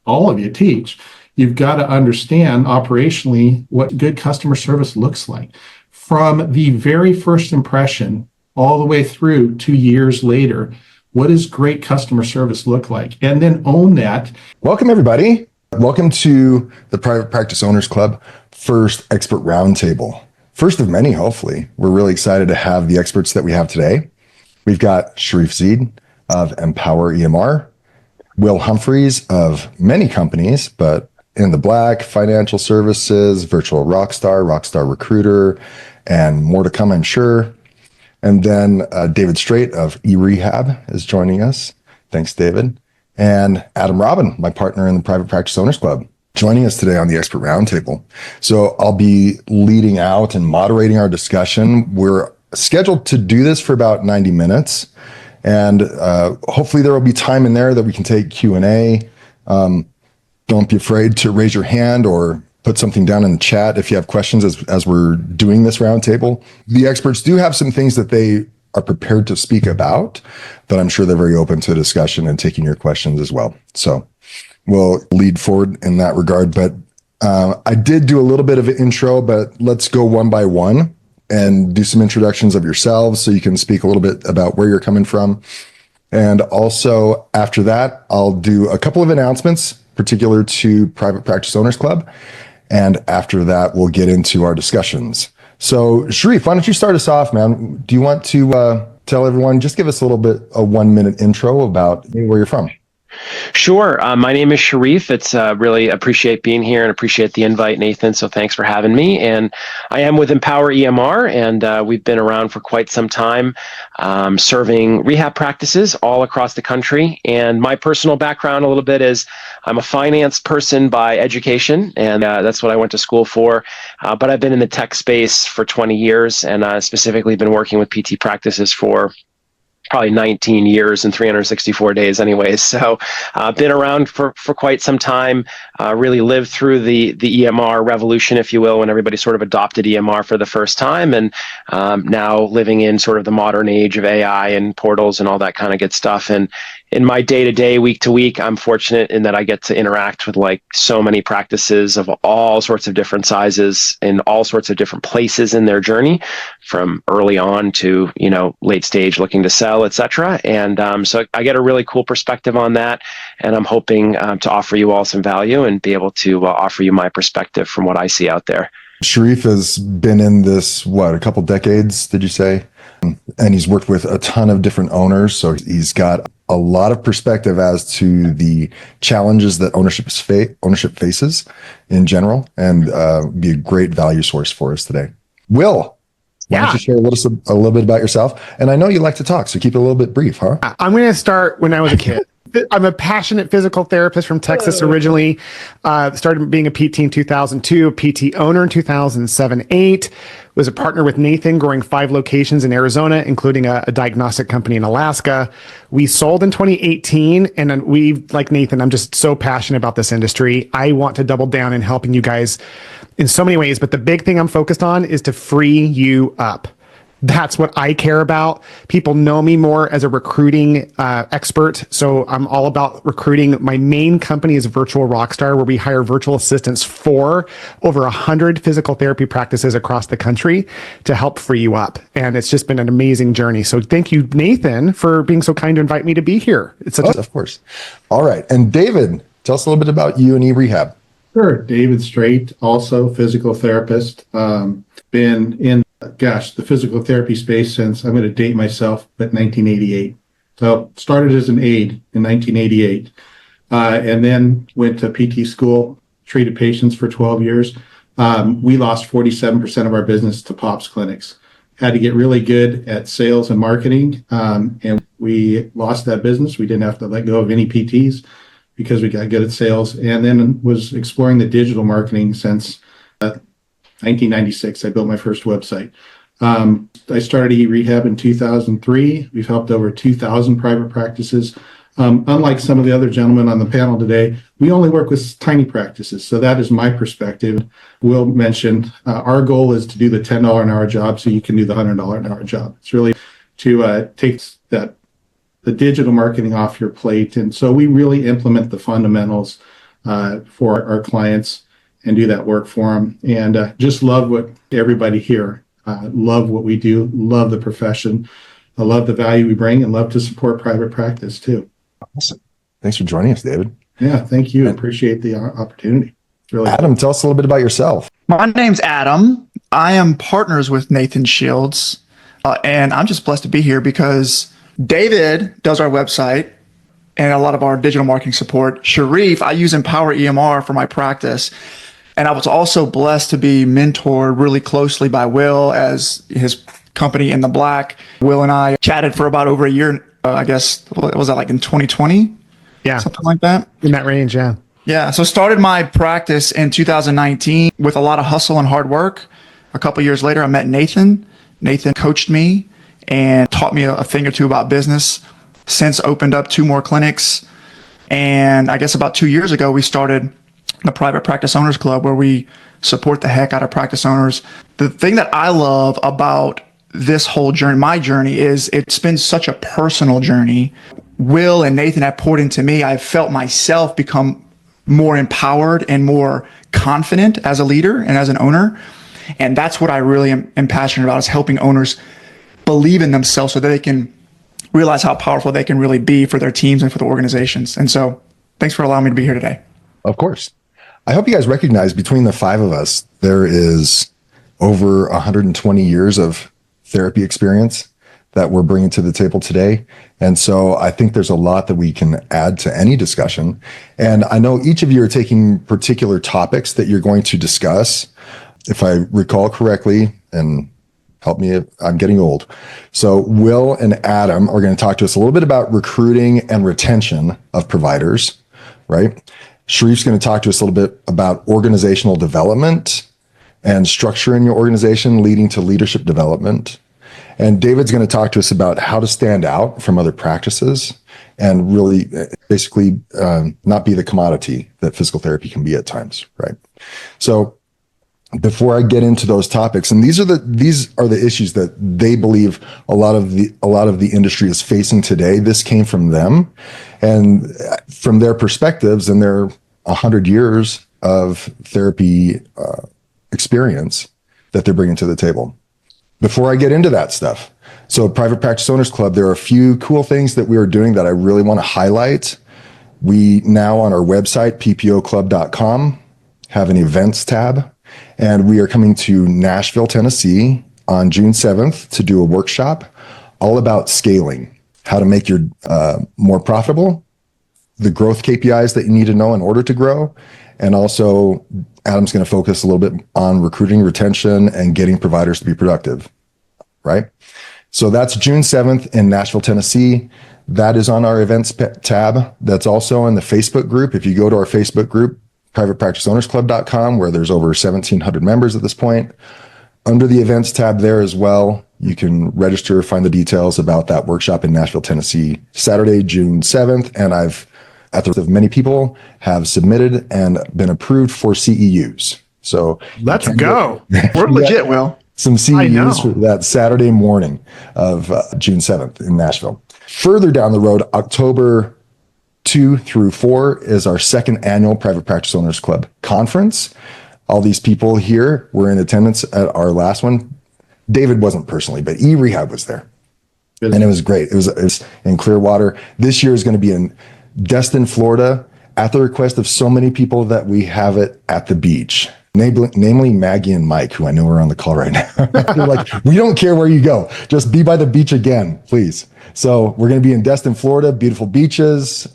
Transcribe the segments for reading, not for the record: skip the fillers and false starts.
all of you teach, you've got to understand operationally what good customer service looks like from the very first impression all the way through 2 years later. What does great customer service look like? And then own that. Welcome, everybody. Welcome to the Private Practice Owners Club first expert roundtable. First of many, hopefully. We're really excited to have the experts that we have today. We've got Sharif Zeid of Empower EMR, Will Humphreys of many companies, but in the black, financial services, virtual Rockstar Recruiter, and more to come, I'm sure. And then David Straight of eRehab is joining us. Thanks, David. And Adam Robin, my partner in the Private Practice Owners Club, joining us today on the Expert Roundtable. So I'll be leading out and moderating our discussion. We're scheduled to do this for about 90 minutes. And hopefully there will be time in there that we can take Q&A. Don't be afraid to raise your hand or put something down in the chat if you have questions as we're doing this roundtable. The experts do have some things that they are prepared to speak about, but I'm sure they're very open to discussion and taking your questions as well. So we'll lead forward in that regard. But I did do a little bit of an intro, but let's go one by one and do some introductions of yourselves so you can speak a little bit about where you're coming from. And also after that, I'll do a couple of announcements particular to Private Practice Owners Club. And after that, we'll get into our discussions. So Sharif, why don't you start us off, man? Do you want to tell everyone, just give us a little bit, a 1 minute intro about where you're from? Sure. My name is Sharif. It's really appreciate being here and appreciate the invite, Nathan. So thanks for having me. And I am with Empower EMR, and we've been around for quite some time, serving rehab practices all across the country. And my personal background a little bit is I'm a finance person by education, and that's what I went to school for. But I've been in the tech space for 20 years, and specifically been working with PT practices for probably 19 years and 364 days anyways. So been around for quite some time, really lived through the EMR revolution, if you will, when everybody sort of adopted EMR for the first time, and now living in sort of the modern age of AI and portals and all that kind of good stuff. And in my day-to-day, week-to-week, I'm fortunate in that I get to interact with like so many practices of all sorts of different sizes in all sorts of different places in their journey, from early on to, late stage looking to sell, et cetera. And so I get a really cool perspective on that. And I'm hoping to offer you all some value and be able to offer you my perspective from what I see out there. Sharif has been in this, a couple decades, did you say? And he's worked with a ton of different owners. So he's got a lot of perspective as to the challenges that ownership faces in general, and be a great value source for us today. Will, why don't you share a little bit about yourself? And I know you like to talk, so keep it a little bit brief, huh? I'm going to start when I was a kid. I'm a passionate physical therapist from Texas originally. Started being a PT in 2002, a PT owner in 2007-8. Was a partner with Nathan, growing 5 locations in Arizona, including a diagnostic company in Alaska. We sold in 2018, and like Nathan, I'm just so passionate about this industry. I want to double down in helping you guys in so many ways, but the big thing I'm focused on is to free you up. That's what I care about. People know me more as a recruiting expert. So I'm all about recruiting. My main company is Virtual Rockstar, where we hire virtual assistants for over 100 physical therapy practices across the country to help free you up. And it's just been an amazing journey. So thank you, Nathan, for being so kind to invite me to be here. Of course. All right. And David, tell us a little bit about you and eRehab. Sure. David Straight, also physical therapist. Been in the physical therapy space since, I'm going to date myself, but 1988. So started as an aide in 1988, and then went to PT school, treated patients for 12 years. We lost 47% of our business to POPs clinics. Had to get really good at sales and marketing, and we lost that business. We didn't have to let go of any PTs because we got good at sales, and then was exploring the digital marketing since 1996. I built my first website. I started eRehab in 2003. We've helped over 2,000 private practices. Unlike some of the other gentlemen on the panel today, we only work with tiny practices. So that is my perspective. Will mentioned our goal is to do the $10 an hour job so you can do the $100 an hour job. It's really to take the digital marketing off your plate. And so we really implement the fundamentals for our clients and do that work for them. And just love what everybody here, love what we do, love the profession. I love the value we bring and love to support private practice too. Awesome. Thanks for joining us, David. Yeah, thank you. Appreciate the opportunity. It's really Adam, tell us a little bit about yourself. My name's Adam. I am partners with Nathan Shields, and I'm just blessed to be here because David does our website and a lot of our digital marketing support. Sharif, I use Empower EMR for my practice. And I was also blessed to be mentored really closely by Will as his company In the Black. Will and I chatted for about over a year, I guess, what was that, like in 2020? Yeah. Something like that. In that range, yeah. Yeah. So started my practice in 2019 with a lot of hustle and hard work. A couple years later, I met Nathan. Nathan coached me and taught me a thing or two about business. Since opened up 2 more clinics. And I guess about 2 years ago, we started the Private Practice Owners Club, where we support the heck out of practice owners. The thing that I love about this whole journey, my journey, is it's been such a personal journey. Will and Nathan have poured into me. I've felt myself become more empowered and more confident as a leader and as an owner. And that's what I really am passionate about, is helping owners believe in themselves so that they can realize how powerful they can really be for their teams and for the organizations. And so thanks for allowing me to be here today. Of course. I hope you guys recognize between the 5 of us, there is over 120 years of therapy experience that we're bringing to the table today. And so I think there's a lot that we can add to any discussion. And I know each of you are taking particular topics that you're going to discuss. If I recall correctly, and help me if I'm getting old. So Will and Adam are going to talk to us a little bit about recruiting and retention of providers, right? Sharif's going to talk to us a little bit about organizational development and structure in your organization leading to leadership development. And David's going to talk to us about how to stand out from other practices and really basically not be the commodity that physical therapy can be at times, right? So before I get into those topics, and these are the issues that they believe a lot of the industry is facing today. This came from them, and from their perspectives and their 100 years of therapy experience that they're bringing to the table. Before I get into that stuff, so Private Practice Owners Club, there are a few cool things that we are doing that I really want to highlight. We now on our website, ppoclub.com, have an events tab. And we are coming to Nashville, Tennessee on June 7th to do a workshop all about scaling, how to make your more profitable, the growth KPIs that you need to know in order to grow. And also Adam's going to focus a little bit on recruiting, retention, and getting providers to be productive, right? So that's June 7th in Nashville, Tennessee. That is on our events tab. That's also in the Facebook group. If you go to our Facebook group, privatepracticeownersclub.com, where there's over 1,700 members at this point. Under the events tab there as well, you can register, find the details about that workshop in Nashville, Tennessee, Saturday, June 7th. And many people have submitted and been approved for CEUs. So let's go. We're legit, Will. Some CEUs for that Saturday morning of June 7th in Nashville. Further down the road, October 2 through 4 is our second annual Private Practice Owners Club conference. All these people here were in attendance at our last one. David wasn't personally, but eRehab was there. Good. And it was great. It was in Clearwater. This year is going to be in Destin, Florida, at the request of so many people that we have it at the beach. Namely Maggie and Mike, who I know are on the call right now. They're like, we don't care where you go. Just be by the beach again, please. So we're going to be in Destin, Florida, beautiful beaches.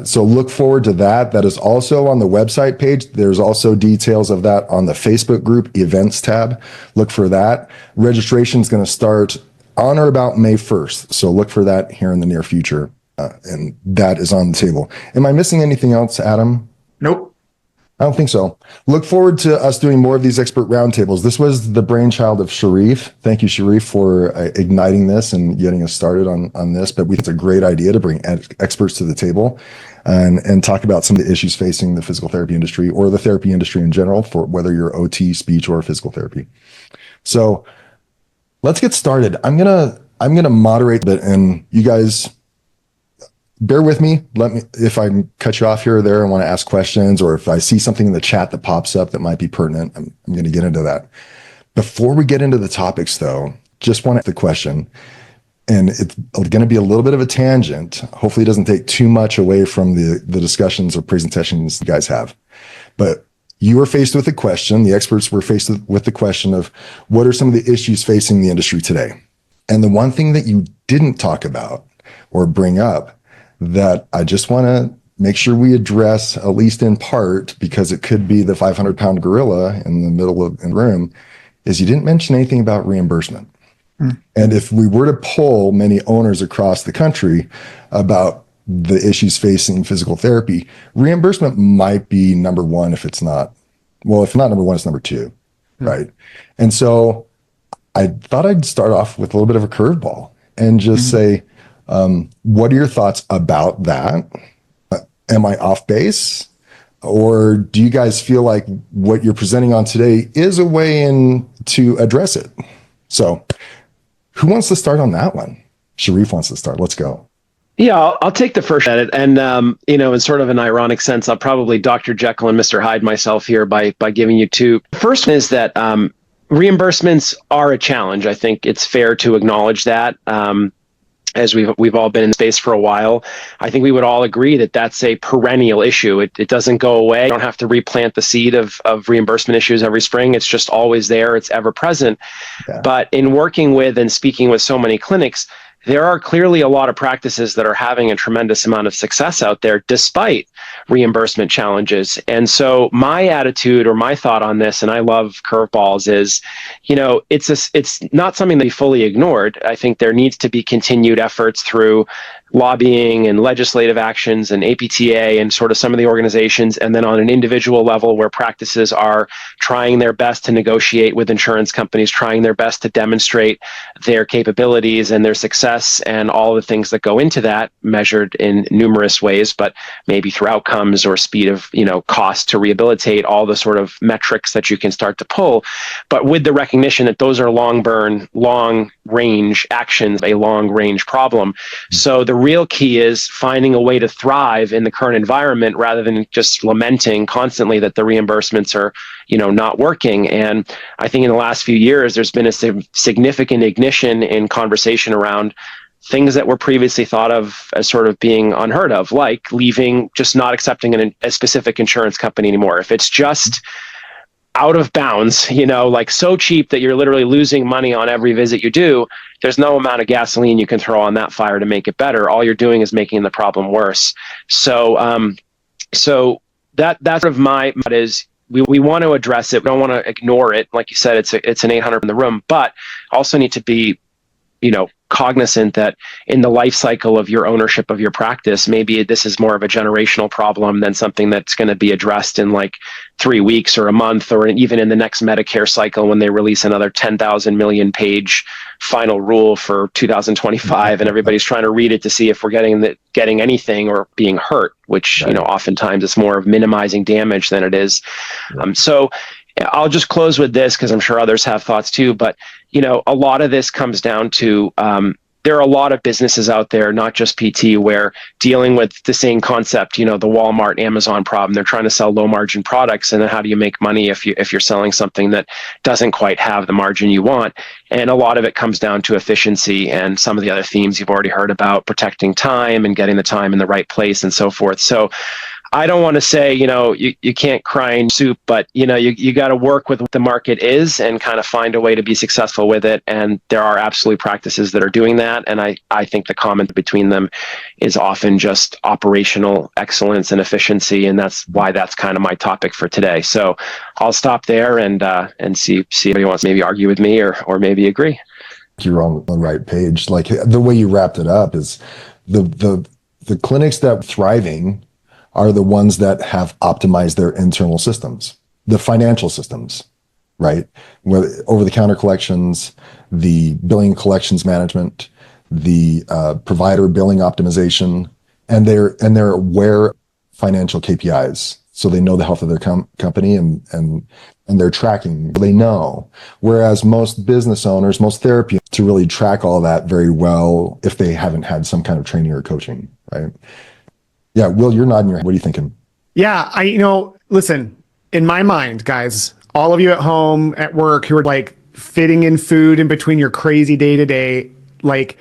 So look forward to that. That is also on the website page. There's also details of that on the Facebook group events tab. Look for that. Registration is going to start on or about May 1st. So look for that here in the near future. And that is on the table. Am I missing anything else, Adam? Nope. I don't think so. Look forward to us doing more of these expert roundtables. This was the brainchild of Sharif. Thank you, Sharif, for igniting this and getting us started on this. But we think it's a great idea to bring experts to the table and talk about some of the issues facing the physical therapy industry or the therapy industry in general, for whether you're OT, speech, or physical therapy. So let's get started. I'm gonna moderate a bit, and you guys bear with me. If I cut you off here or there and want to ask questions, or if I see something in the chat that pops up that might be pertinent, I'm going to get into that. Before we get into the topics though, just want to ask the question, and it's going to be a little bit of a tangent. Hopefully it doesn't take too much away from the discussions or presentations you guys have. But you were faced with a question, the experts were faced with the question of what are some of the issues facing the industry today? And the one thing that you didn't talk about or bring up that I just want to make sure we address, at least in part, because it could be the 500-pound gorilla in the middle of the room, is you didn't mention anything about reimbursement. And if we were to poll many owners across the country about the issues facing physical therapy, reimbursement might be number one if it's not. Well, if not number one, it's number two, right? And so I thought I'd start off with a little bit of a curveball and just say, what are your thoughts about that? Am I off base? Or do you guys feel like what you're presenting on today is a way in to address it? So who wants to start on that one? Sharif wants to start. Let's go. Yeah, I'll take the first at it. And, in sort of an ironic sense, I'll probably Dr. Jekyll and Mr. Hyde myself here by giving you two. The first one is that reimbursements are a challenge. I think it's fair to acknowledge that. As we've all been in space for a while, I think we would all agree that that's a perennial issue. It doesn't go away. You don't have to replant the seed of reimbursement issues every spring. It's just always there. It's ever present. Yeah. But in working with and speaking with so many clinics, there are clearly a lot of practices that are having a tremendous amount of success out there despite reimbursement challenges. And so my attitude or my thought on this, and I love curveballs, is, it's not something that be fully ignored. I think there needs to be continued efforts through lobbying and legislative actions and APTA and sort of some of the organizations, and then on an individual level where practices are trying their best to negotiate with insurance companies, trying their best to demonstrate their capabilities and their success and all the things that go into that, measured in numerous ways, but maybe through outcomes or speed of, cost to rehabilitate, all the sort of metrics that you can start to pull, but with the recognition that those are long burn, long range actions, a long range problem. So the real key is finding a way to thrive in the current environment rather than just lamenting constantly that the reimbursements are, not working. And I think in the last few years, there's been a significant ignition in conversation around things that were previously thought of as sort of being unheard of, like leaving, just not accepting a specific insurance company anymore. If it's just out of bounds, like so cheap that you're literally losing money on every visit you do, there's no amount of gasoline you can throw on that fire to make it better. All you're doing is making the problem worse. So that's sort of my is we want to address it. We don't want to ignore it. Like you said, it's an 800 in the room, but also need to be, cognizant that in the life cycle of your ownership of your practice, maybe this is more of a generational problem than something that's going to be addressed in like 3 weeks or a month, or even in the next Medicare cycle when they release another 10,000 million page final rule for 2025, and everybody's trying to read it to see if we're getting anything or being hurt, which right. Oftentimes it's more of minimizing damage than it is. So I'll just close with this because I'm sure others have thoughts too, but a lot of this comes down to there are a lot of businesses out there, not just PT, where dealing with the same concept, the Walmart, Amazon problem. They're trying to sell low margin products, and then how do you make money if you're selling something that doesn't quite have the margin you want? And a lot of it comes down to efficiency and some of the other themes you've already heard about, protecting time and getting the time in the right place and so forth. So I don't want to say, you can't cry in soup, but, you got to work with what the market is and kind of find a way to be successful with it. And there are absolutely practices that are doing that. And I think the common between them is often just operational excellence and efficiency. And that's why that's kind of my topic for today. So I'll stop there and see if anybody wants to maybe argue with me or maybe agree. You're on the right page. Like the way you wrapped it up is the clinics that are thriving are the ones that have optimized their internal systems, the financial systems, right? Whether over-the-counter collections, the billing collections management, the provider billing optimization, and they're aware financial KPIs So they know the health of their company and they're tracking, they know. Whereas most business owners, most therapy to really track all that very well if they haven't had some kind of training or coaching, right? Yeah, Will, you're nodding your head. What are you thinking? Yeah, listen, in my mind, guys, all of you at home, at work, who are like fitting in food in between your crazy day to day, like,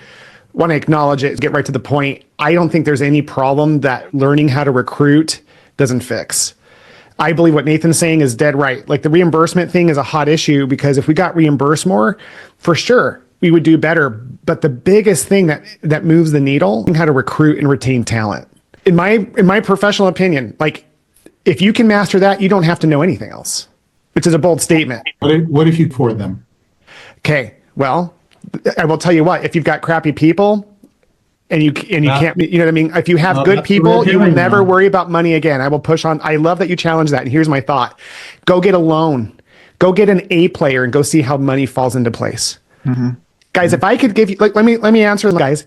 want to acknowledge it, get right to the point. I don't think there's any problem that learning how to recruit doesn't fix. I believe what Nathan's saying is dead right. Like the reimbursement thing is a hot issue because if we got reimbursed more, for sure, we would do better. But the biggest thing that moves the needle is how to recruit and retain talent. In my professional opinion, like if you can master that, you don't have to know anything else, which is a bold statement. What if you pour them? Okay, well, I will tell you what, if you've got crappy people and you can't, you know what I mean? If you have good people, you will never worry about money again. I will push on. I love that you challenge that. And here's my thought. Go get a loan. Go get an A player and go see how money falls into place. Mm-hmm. Guys, if I could give you, like, let me answer, guys.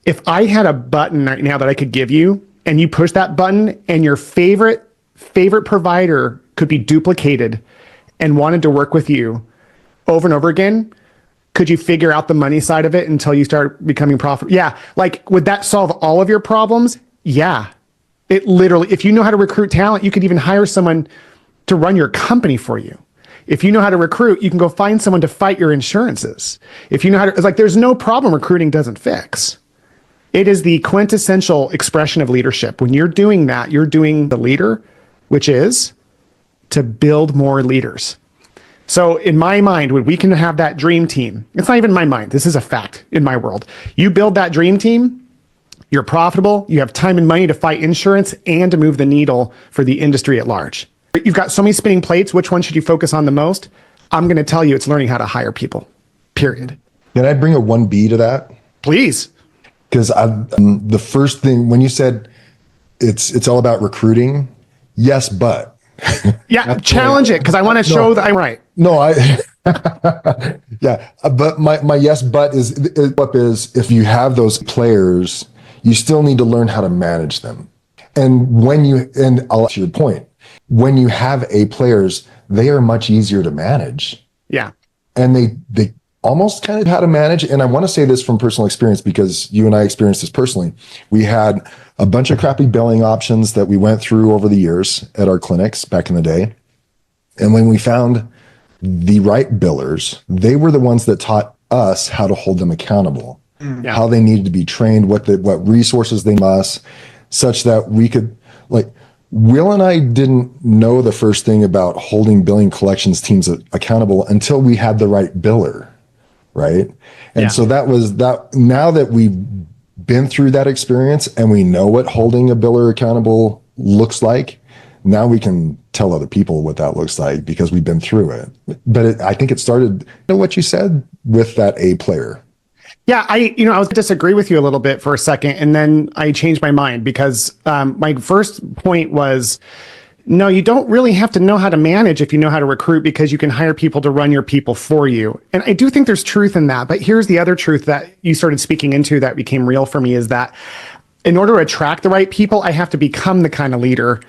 If I had a button right now that I could give you and you push that button and your favorite provider could be duplicated and wanted to work with you over and over again, could you figure out the money side of it until you start becoming profitable? Yeah. Like, would that solve all of your problems? Yeah. It literally, if you know how to recruit talent, you could even hire someone to run your company for you. If you know how to recruit, you can go find someone to fight your insurances. If you know how to, it's like, there's no problem recruiting doesn't fix. It is the quintessential expression of leadership. When you're doing that, you're doing the leader, which is to build more leaders. So in my mind, when we can have that dream team, it's not even my mind, this is a fact in my world. You build that dream team, you're profitable, you have time and money to fight insurance and to move the needle for the industry at large. You've got so many spinning plates, which one should you focus on the most? I'm going to tell you it's learning how to hire people, period. Can I bring a 1B to that? Please. Because the first thing, when you said it's all about recruiting, yes, but. Yeah, challenge it because I want to show that I'm right. No, yeah, but my yes, but is if you have those players, you still need to learn how to manage them. And I'll to your point, when you have A players, they are much easier to manage. Yeah. And they almost kind of how to manage. And I want to say this from personal experience because you and I experienced this personally. We had a bunch of crappy billing options that we went through over the years at our clinics back in the day. And when we found the right billers, they were the ones that taught us how to hold them accountable, how they needed to be trained, what resources they must, such that we could, like, Will and I didn't know the first thing about holding billing collections teams accountable until we had the right biller, right? And so that was that. Now that we've been through that experience and we know what holding a biller accountable looks like, now we can tell other people what that looks like because we've been through it. But I think it started, what you said, with that A player. Yeah, I was disagree with you a little bit for a second, and then I changed my mind because my first point was, no, you don't really have to know how to manage if you know how to recruit because you can hire people to run your people for you. And I do think there's truth in that. But here's the other truth that you started speaking into that became real for me is that in order to attract the right people, I have to become the kind of leader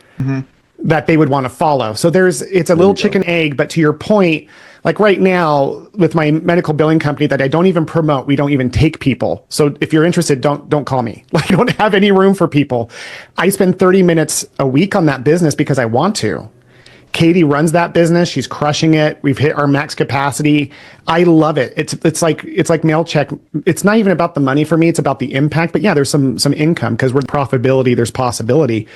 that they would want to follow. So it's a little chicken egg, but to your point, like right now with my medical billing company that I don't even promote, we don't even take people. So if you're interested, don't call me. Like I don't have any room for people. I spend 30 minutes a week on that business because I want to. Katie runs that business. She's crushing it. We've hit our max capacity. I love it. It's like mail check. It's not even about the money for me. It's about the impact. But yeah, there's some income because we're profitability. There's possibility.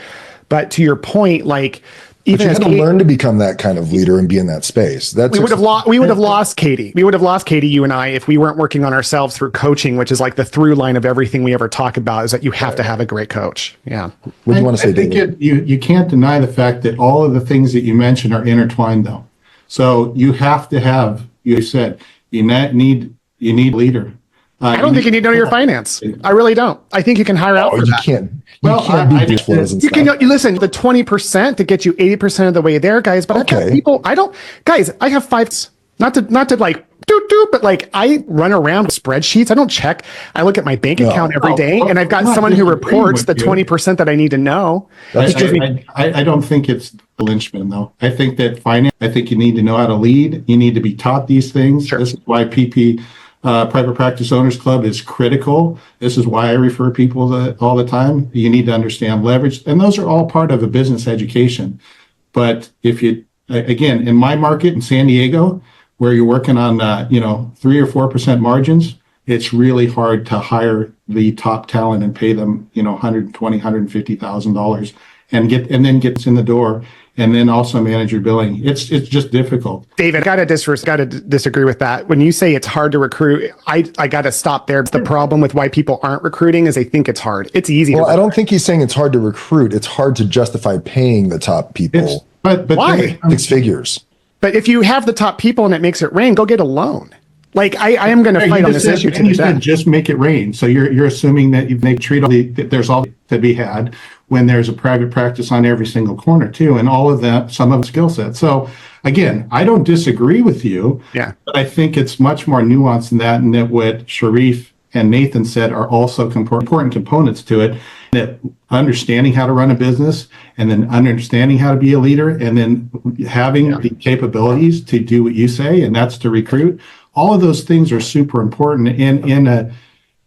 But to your point, like even you had to learn to become that kind of leader and be in that space. We would have lost Katie. We would have lost Katie, you and I, if we weren't working on ourselves through coaching, which is like the through line of everything we ever talk about. Is that you have to have a great coach. Yeah. What do you want to say, David? You can't deny the fact that all of the things that you mentioned are intertwined, though. So you have to have. You said you need a leader. I don't think you need to know your finance. I really don't. I think you can hire out for that. You can't do these flows and you stuff. You listen, the 20% to get you 80% of the way there, guys. But I've got people, I have 5, not to like but like I run around with spreadsheets. I don't check. I look at my bank account every day, and I've got I'm not someone who disagreeing reports with the you. 20% that I need to know. I don't think it's the linchpin, though. I think that finance, I think you need to know how to lead. You need to be taught these things. Sure. This is why Private Practice Owners Club is critical. This is why I refer people all the time. You need to understand leverage. And those are all part of a business education. But if you, again, in my market in San Diego, where you're working on, 3 or 4% margins, it's really hard to hire the top talent and pay them, $120,000, $150,000 and then get in the door and then also manage your billing. It's just difficult. David, I gotta disagree with that. When you say it's hard to recruit, I gotta stop there. The problem with why people aren't recruiting is they think it's hard. It's easy. Well, I don't think he's saying it's hard to recruit. It's hard to justify paying the top people But why? 6 figures. But if you have the top people and it makes it rain, go get a loan. Like I am going to fight on this issue to the you said death. just make it rain. So you're assuming that they treat that there's all to be had when there's a private practice on every single corner too, and all of that, some of the skill set. So again, I don't disagree with you. Yeah. But I think it's much more nuanced than that, and that what Sharif and Nathan said are also important components to it. That understanding how to run a business, and then understanding how to be a leader, and then having the capabilities to do what you say, and that's to recruit. All of those things are super important in a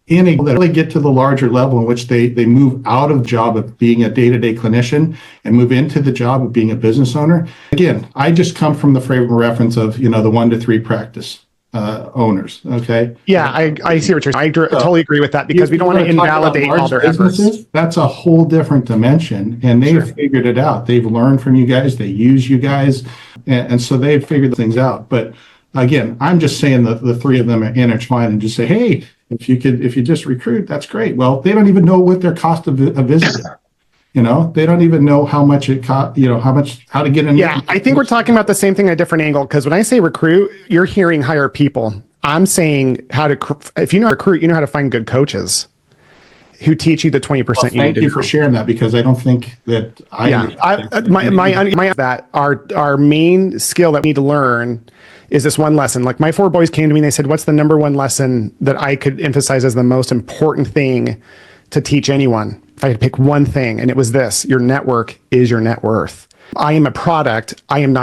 that really get to the larger level in which they move out of the job of being a day-to-day clinician and move into the job of being a business owner. Again, I just come from the frame of reference of, the 1 to 3 practice owners. Okay. Yeah, I see what you're saying. I totally agree with that because we don't want to invalidate all their efforts. That's a whole different dimension, and they've figured it out. They've learned from you guys. They use you guys, and so they've figured things out. But again, I'm just saying the three of them are intertwined, and just say, hey, if you just recruit, that's great. Well, they don't even know what their cost of a visit is. They don't even know how much it costs, how to get in. Yeah, I think we're talking about the same thing at a different angle, because when I say recruit, you're hearing hire people. I'm saying if you know how to recruit, you know how to find good coaches who teach you the 20% you need to do. Thank you for sharing that, because I don't think that our main skill that we need to learn is this one lesson. Like my 4 boys came to me and they said, what's the number one lesson that I could emphasize as the most important thing to teach anyone? If I had to pick one thing, and it was this: your network is your net worth. I am a product. I am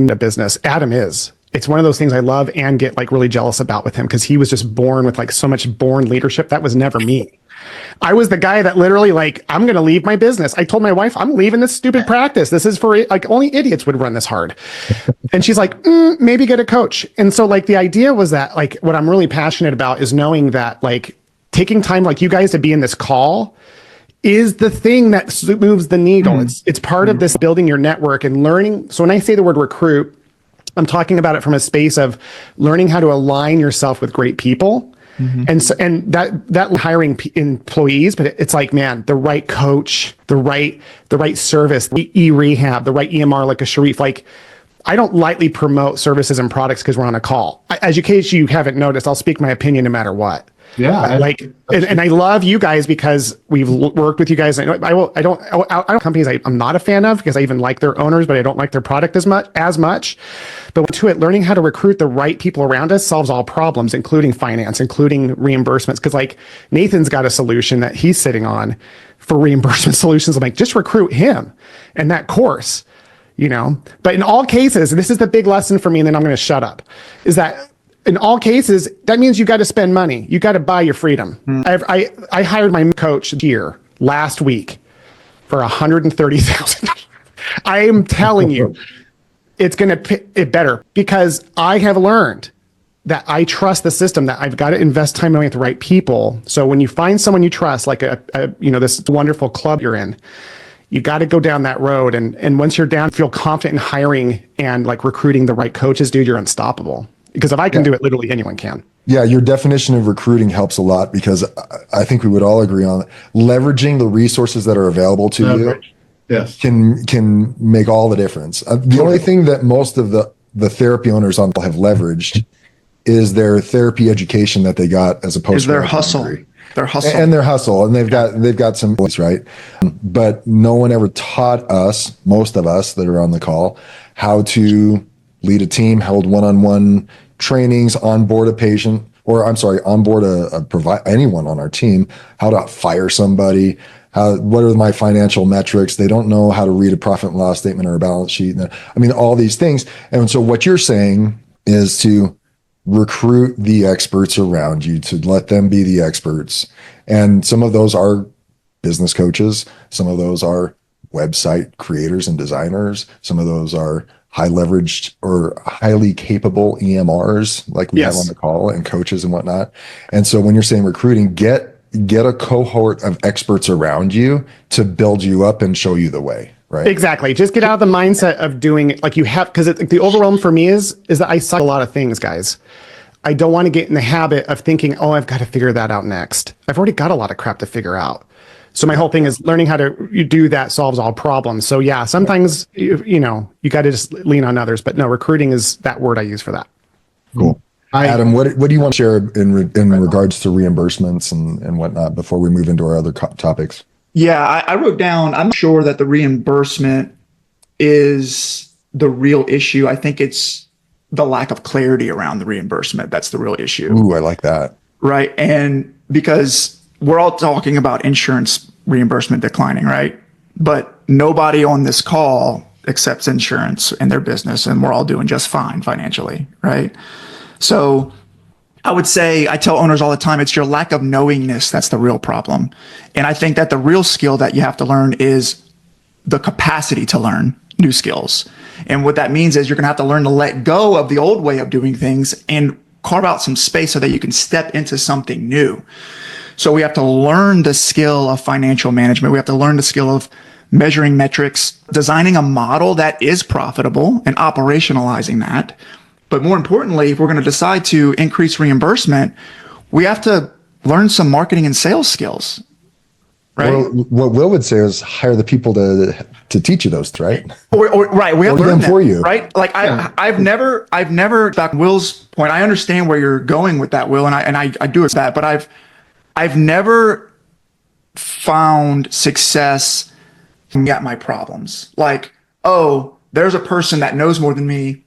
a business. Adam is. It's one of those things I love and get like really jealous about with him, because he was just born with like so much born leadership. That was never me. I was the guy that literally like, I'm going to leave my business. I told my wife, I'm leaving this stupid practice. This is for like only idiots would run this hard. And she's like, maybe get a coach. And so like the idea was that like, what I'm really passionate about is knowing that like taking time like you guys to be in this call is the thing that moves the needle. It's part of this building your network and learning. So when I say the word recruit, I'm talking about it from a space of learning how to align yourself with great people. And so, and that hiring employees, but it's like, man, the right coach, the right service, the eRehab, the right EMR, like a Sharif. Like, I don't lightly promote services and products because we're on a call. As in case you haven't noticed, I'll speak my opinion no matter what. Yeah, and I love you guys because we've worked with you guys. I don't companies I'm not a fan of, because I even like their owners, but I don't like their product as much. But to it, learning how to recruit the right people around us solves all problems, including finance, including reimbursements. Because like Nathan's got a solution that he's sitting on for reimbursement solutions. I'm like, just recruit him and that course, But in all cases, and this is the big lesson for me, and then I'm going to shut up, is that in all cases, that means you got to spend money. You got to buy your freedom. I hired my coach here last week for $130,000. I am telling you, it's going to it better, because I have learned that I trust the system, that I've got to invest time with the right people. So when you find someone you trust, like this wonderful club you're in, you got to go down that road. And once you're down, feel confident in hiring and like recruiting the right coaches, dude, you're unstoppable. Because if I can do it, literally anyone can. Yeah, your definition of recruiting helps a lot, because I think we would all agree on it. Leveraging the resources that are available to you can make all the difference. The only thing that most of the therapy owners have leveraged is their therapy education that they got as opposed to their hustle. Their hustle. And their hustle. And they've got some voice, right? But no one ever taught us, most of us that are on the call, how to lead a team, hold one-on-one trainings, onboard a patient, or I'm sorry, onboard anyone on our team, how to fire somebody, what are my financial metrics? They don't know how to read a profit and loss statement or a balance sheet. I mean, all these things. And so what you're saying is to recruit the experts around you, to let them be the experts. And some of those are business coaches. Some of those are website creators and designers. Some of those are high leveraged or highly capable EMRs like we have on the call, and coaches and whatnot. And so when you're saying recruiting, get a cohort of experts around you to build you up and show you the way, right? Exactly. Just get out of the mindset of doing it like you have, because the overwhelm for me is that I suck a lot of things, guys. I don't want to get in the habit of thinking, oh, I've got to figure that out next. I've already got a lot of crap to figure out. So my whole thing is learning how to do that solves all problems. So yeah, sometimes, you got to just lean on others, but no, recruiting is that word I use for that. Cool. Adam, what do you want to share in regards to reimbursements and whatnot before we move into our other topics? Yeah, I wrote down, I'm sure that the reimbursement is the real issue. I think it's the lack of clarity around the reimbursement. That's the real issue. Ooh, I like that. Right. And because we're all talking about insurance reimbursement declining, right? But nobody on this call accepts insurance in their business, and we're all doing just fine financially, right? So I would say, I tell owners all the time, it's your lack of knowingness that's the real problem. And I think that the real skill that you have to learn is the capacity to learn new skills. And what that means is you're going to have to learn to let go of the old way of doing things and carve out some space so that you can step into something new. So we have to learn the skill of financial management. We have to learn the skill of measuring metrics, designing a model that is profitable and operationalizing that. But more importantly, if we're going to decide to increase reimbursement, we have to learn some marketing and sales skills. Right. Well, what Will would say is hire the people to teach you those, right? Right. We have to learn them for you. Right. Like I've never, back to Will's point, I understand where you're going with that, Will, and I do that, but I've never found success at my problems. Like, oh, there's a person that knows more than me.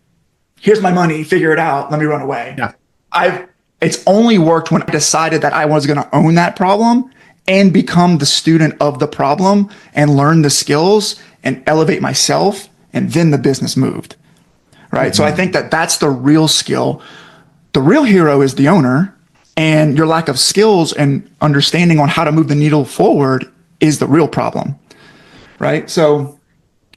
Here's my money. Figure it out. Let me run away. Yeah. It's only worked when I decided that I was going to own that problem and become the student of the problem and learn the skills and elevate myself. And then the business moved. Right. Mm-hmm. So I think that that's the real skill. The real hero is the owner, and your lack of skills and understanding on how to move the needle forward is the real problem. Right. So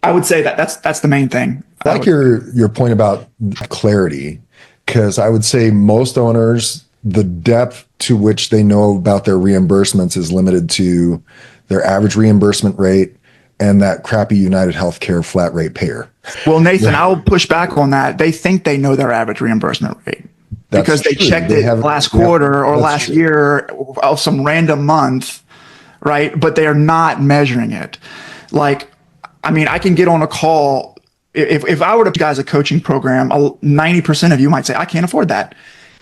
I would say that that's the main thing. I like your point about clarity, because I would say most owners, the depth to which they know about their reimbursements is limited to their average reimbursement rate and that crappy United Healthcare flat rate payer. Well, Nathan, I'll push back on that. They think they know their average reimbursement rate because they checked it last quarter or last year of some random month, right? But they are not measuring it. Like, I mean, I can get on a call. If I were to give you guys a coaching program, 90% of you might say, I can't afford that.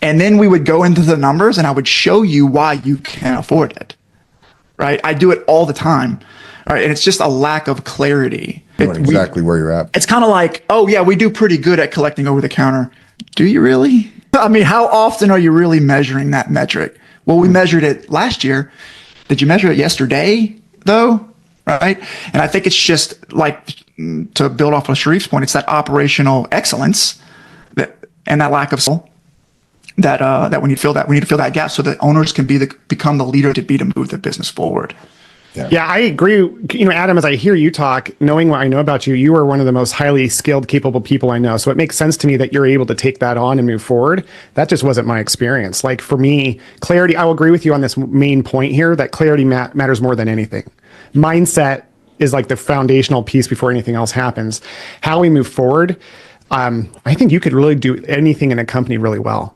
And then we would go into the numbers and I would show you why you can't afford it, right? I do it all the time, right? And it's just a lack of clarity. Exactly where you're at. It's kind of like, oh yeah, we do pretty good at collecting over the counter. Do you really? I mean, how often are you really measuring that metric? Well, we measured it last year. Did you measure it yesterday though? Right. And I think it's just like, to build off of Sharif's point, it's that operational excellence and that lack of skill that we need to fill that. We need to fill that gap so that owners can become the leader to move the business forward. Yeah, I agree. Adam, as I hear you talk, knowing what I know about you, you are one of the most highly skilled, capable people I know. So it makes sense to me that you're able to take that on and move forward. That just wasn't my experience. Like for me, clarity, I will agree with you on this main point here, that clarity matters more than anything. Mindset is like the foundational piece before anything else happens. How we move forward, I think you could really do anything in a company really well.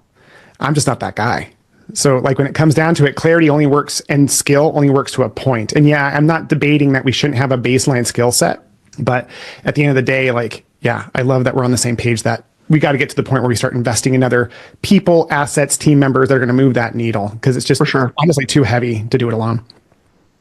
I'm just not that guy. So like when it comes down to it, clarity only works and skill only works to a point. And yeah, I'm not debating that we shouldn't have a baseline skill set, but at the end of the day, like, yeah, I love that we're on the same page, that we got to get to the point where we start investing in other people, assets, team members that are going to move that needle, because it's just honestly too heavy to do it alone.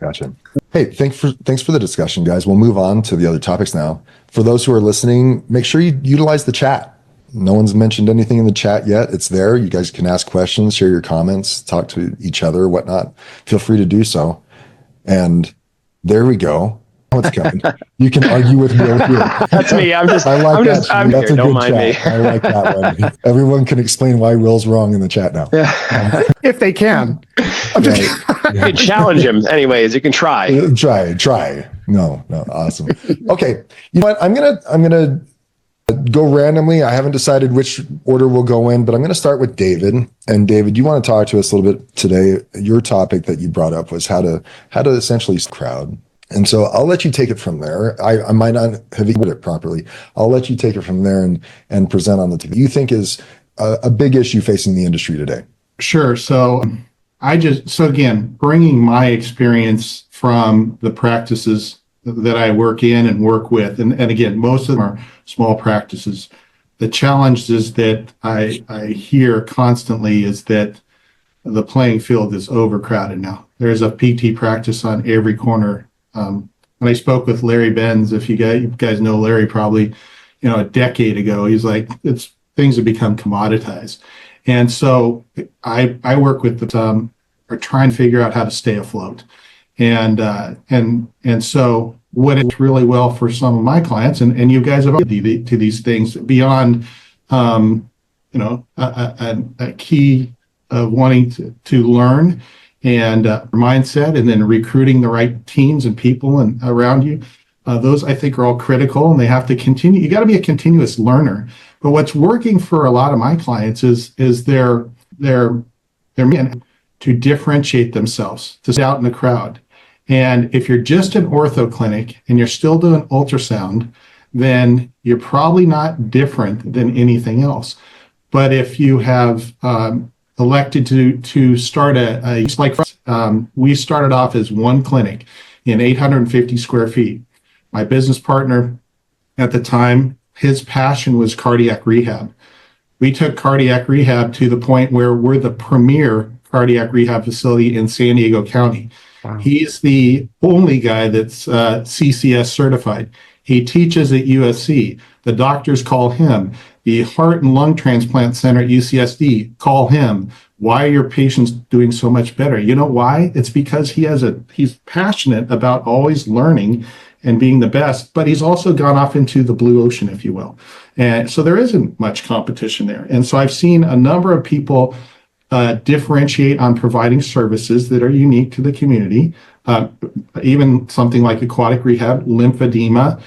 Gotcha. Hey, thanks for the discussion, guys. We'll move on to the other topics now. For those who are listening, make sure you utilize the chat. No one's mentioned anything in the chat yet. It's there. You guys can ask questions, share your comments, talk to each other, whatnot. Feel free to do so. And there we go. What's coming? You can argue with Will here. That's me. I'm I like I'm that. just, I'm That's here. a Don't good mind me. chat. I like that one. Everyone can explain why Will's wrong in the chat now. If they can. Right. You can challenge him. Anyways, you can try. Try. No, awesome. Okay. You know what? I'm gonna go randomly. I haven't decided which order we'll go in, but I'm gonna start with David. And David, you want to talk to us a little bit today. Your topic that you brought up was how to essentially crowd. And so I'll let you take it from there. I might not have put it properly. I'll let you take it from there and present on the topic you think is a big issue facing the industry today. Sure. So again, bringing my experience from the practices that I work in and work with, and again, most of them are small practices. The challenge is that I hear constantly is that the playing field is overcrowded now. There's a PT practice on every corner. When I spoke with Larry Benz, if you guys know Larry, probably, a decade ago, he's like, things have become commoditized. And so I work with are trying to figure out how to stay afloat. And so what it's really well for some of my clients, and you guys have to these things beyond, a key of wanting to learn and mindset, and then recruiting the right teams and people and around you. Those I think are all critical, and they have to continue. You got to be a continuous learner. But what's working for a lot of my clients is their man to differentiate themselves, to stay out in the crowd. And if you're just an ortho clinic and you're still doing ultrasound, then you're probably not different than anything else. But if you have elected to start we started off as one clinic in 850 square feet. My business partner at the time, his passion was cardiac rehab. We took cardiac rehab to the point where we're the premier cardiac rehab facility in San Diego County. Wow. He's the only guy that's CCS certified. He teaches at USC. The doctors call him. The Heart and Lung Transplant Center at UCSD call him. Why are your patients doing so much better? You know why? It's because he's passionate about always learning and being the best, but he's also gone off into the blue ocean, if you will. And so there isn't much competition there. And so I've seen a number of people differentiate on providing services that are unique to the community, even something like aquatic rehab, lymphedema,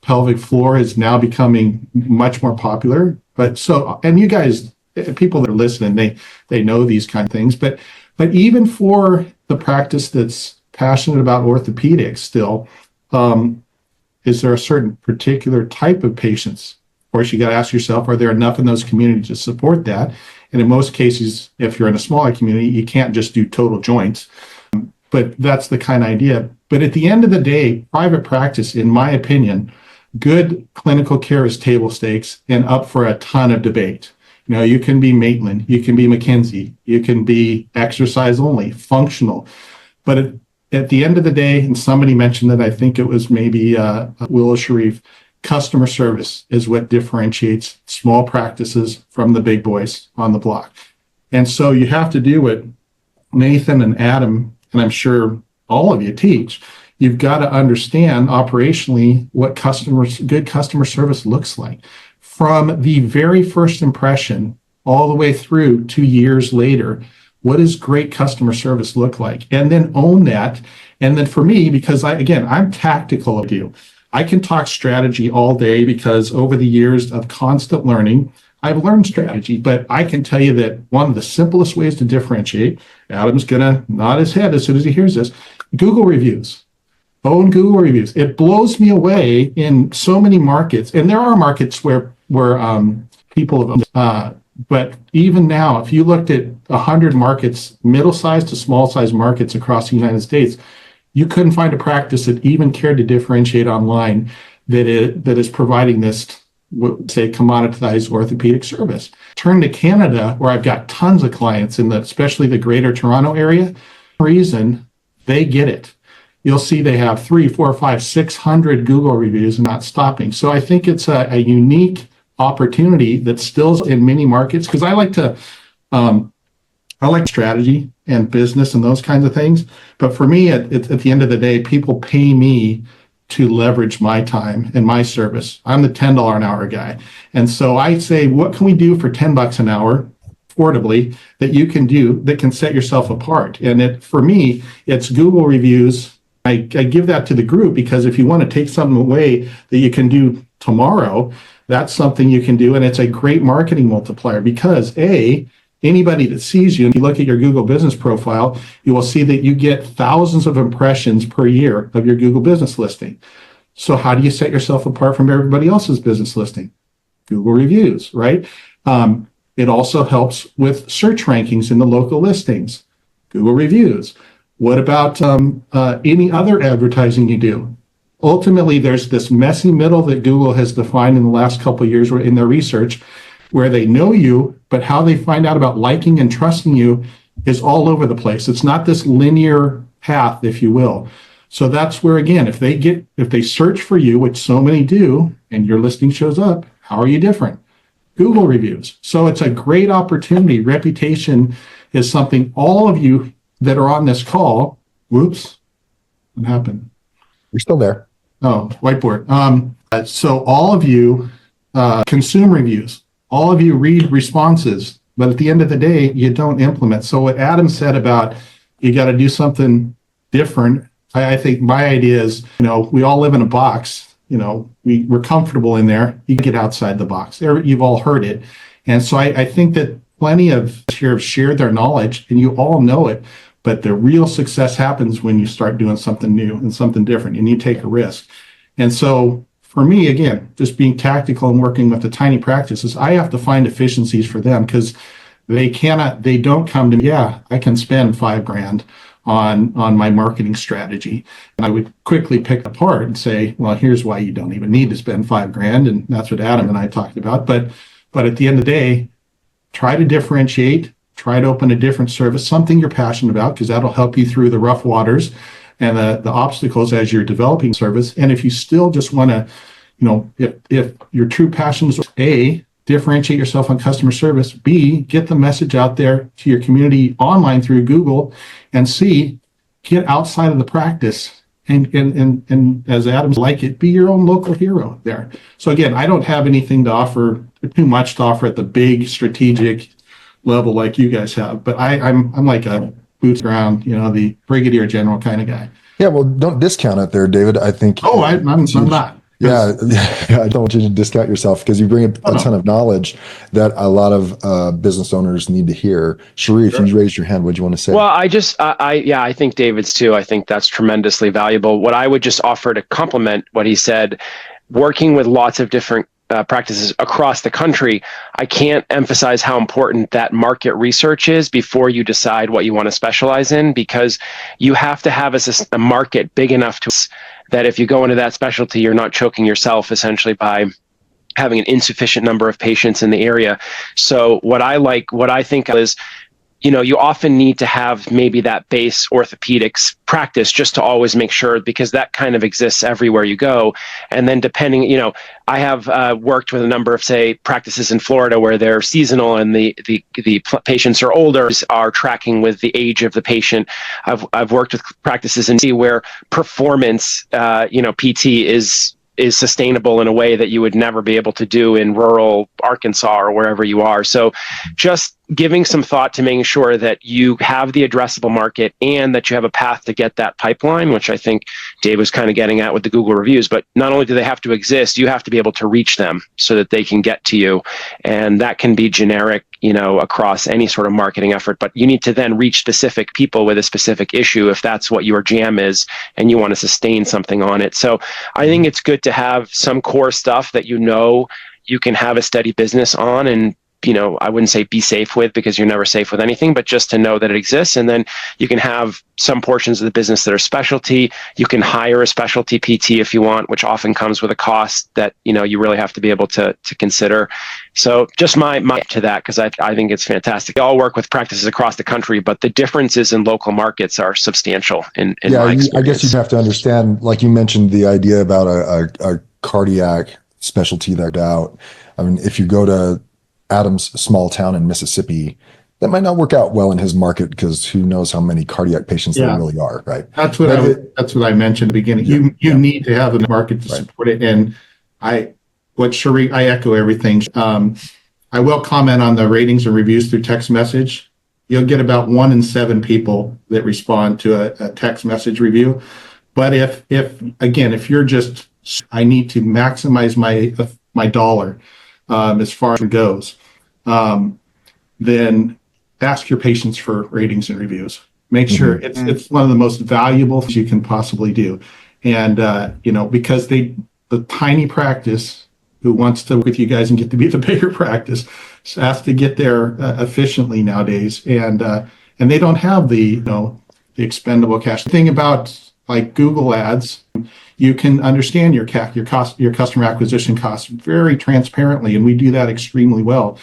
pelvic floor is now becoming much more popular. But so, and you guys, people that are listening, they know these kind of things. But even for the practice that's passionate about orthopedics still, is there a certain particular type of patients? Of course, you got to ask yourself, are there enough in those communities to support that? And in most cases, if you're in a smaller community, you can't just do total joints. But that's the kind of idea. But at the end of the day, private practice, in my opinion, good clinical care is table stakes and up for a ton of debate. You can be Maitland, you can be McKinsey, you can be exercise only, functional. But at the end of the day, and somebody mentioned that, I think it was maybe Will or Sharif, customer service is what differentiates small practices from the big boys on the block. And so you have to do what Nathan and Adam, and I'm sure all of you teach. You've got to understand operationally what good customer service looks like from the very first impression all the way through 2 years later. What does great customer service look like? And then own that. And then for me, because I'm tactical of you, I can talk strategy all day because over the years of constant learning, I've learned strategy. But I can tell you that one of the simplest ways to differentiate, Adam's going to nod his head as soon as he hears this, Google reviews. Own Google reviews. It blows me away in so many markets. And there are markets where people have, but even now, if you looked at 100 markets, middle-sized to small-sized markets across the United States, you couldn't find a practice that even cared to differentiate online that is providing this, say, commoditized orthopedic service. Turn to Canada, where I've got tons of clients especially the Greater Toronto area. For some reason, they get it. You'll see they have 300, 400, 500, 600 Google reviews and not stopping. So I think it's a unique opportunity that's still in many markets, because I like strategy and business and those kinds of things. But for me, at the end of the day, people pay me to leverage my time and my service. I'm the $10 an hour guy. And so I say, what can we do for $10 an hour affordably that you can do that can set yourself apart? And for me, it's Google reviews. I give that to the group, because if you want to take something away that you can do tomorrow, that's something you can do. And it's a great marketing multiplier, because anybody that sees you, and you look at your Google business profile, you will see that you get thousands of impressions per year of your Google business listing. So how do you set yourself apart from everybody else's business listing? Google reviews, right? It also helps with search rankings in the local listings. Google reviews. What about any other advertising you do? Ultimately, there's this messy middle that Google has defined in the last couple of years in their research, where they know you, but how they find out about liking and trusting you is all over the place. It's not this linear path, if you will. So that's where, again, if they search for you, which so many do, and your listing shows up, how are you different? Google reviews. So it's a great opportunity. Reputation is something all of you that are on this call, whoops, what happened? You're still there. Oh, whiteboard. So all of you consume reviews. All of you read responses, but at the end of the day, you don't implement. So what Adam said about you got to do something different, I think my idea is, we all live in a box. We're comfortable in there. You get outside the box. You've all heard it. And so I think that plenty of here have shared their knowledge, and you all know it, but the real success happens when you start doing something new and something different, and you take a risk. And so for me, again, just being tactical and working with the tiny practices, I have to find efficiencies for them, because they don't come to me, I can spend $5,000 on my marketing strategy. And I would quickly pick apart and say, well, here's why you don't even need to spend $5,000. And that's what Adam and I talked about. But at the end of the day, try to differentiate, try to open a different service, something you're passionate about, because that'll help you through the rough waters and the obstacles as you're developing service. And if you still just want to, if your true passion is A, differentiate yourself on customer service, B, get the message out there to your community online through Google, and C, get outside of the practice and as Adam's like it, be your own local hero there. So again, I don't have anything to offer, too much to offer at the big strategic level like you guys have, but I'm like a boots ground, the brigadier general kind of guy. Yeah, well, don't discount it there, David. I think. Oh, I'm not. Yeah, I don't want you to discount yourself, because you bring a ton of knowledge that a lot of business owners need to hear. Sharif, you raised your hand. What do you want to say? Well, I think David's too. I think that's tremendously valuable. What I would just offer to complement what he said, working with lots of different practices across the country, I can't emphasize how important that market research is before you decide what you want to specialize in, because you have to have a market big enough that if you go into that specialty, you're not choking yourself essentially by having an insufficient number of patients in the area. So what I think is, you often need to have maybe that base orthopedics practice just to always make sure, because that kind of exists everywhere you go. And then depending, I have worked with a number of, say, practices in Florida where they're seasonal and the patients are older, are tracking with the age of the patient. I've worked with practices in where performance, PT is sustainable in a way that you would never be able to do in rural Arkansas or wherever you are. So just giving some thought to making sure that you have the addressable market and that you have a path to get that pipeline, which I think Dave was kind of getting at with the Google reviews. But not only do they have to exist, you have to be able to reach them so that they can get to you. And that can be generic, across any sort of marketing effort, but you need to then reach specific people with a specific issue if that's what your jam is and you want to sustain something on it. So I think it's good to have some core stuff that you can have a steady business on, and I wouldn't say be safe with, because you're never safe with anything, but just to know that it exists. And then you can have some portions of the business that are specialty. You can hire a specialty PT if you want, which often comes with a cost that, you really have to be able to consider. So just my to that, because I think it's fantastic. They all work with practices across the country, but the differences in local markets are substantial in my experience. I guess you'd have to understand, like you mentioned, the idea about a cardiac specialty that out. I mean, if you go to Adam's small town in Mississippi, that might not work out well in his market because who knows how many cardiac patients there really are, right? That's what I mentioned at the beginning. You need to have a market to support it. And I echo everything. I will comment on the ratings and reviews through text message. You'll get about 1 in 7 people that respond to a text message review. But if you're just, I need to maximize my dollar as far as it goes, then ask your patients for ratings and reviews. Make sure it's one of the most valuable things you can possibly do. And, because the tiny practice who wants to work with you guys and get to be the bigger practice has to get there efficiently nowadays. And they don't have the expendable cash. The thing about like Google ads, you can understand your CAC, your customer acquisition costs very transparently. And we do that extremely well.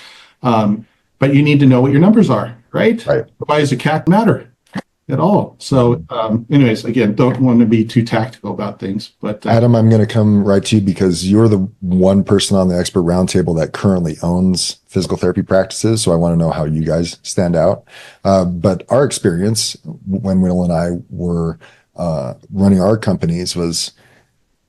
But you need to know what your numbers are, right? Why does the CAC matter at all? So anyways, again, don't want to be too tactical about things. But Adam, I'm going to come right to you because you're the one person on the expert roundtable that currently owns physical therapy practices. So I want to know how you guys stand out. But our experience when Will and I were running our companies was,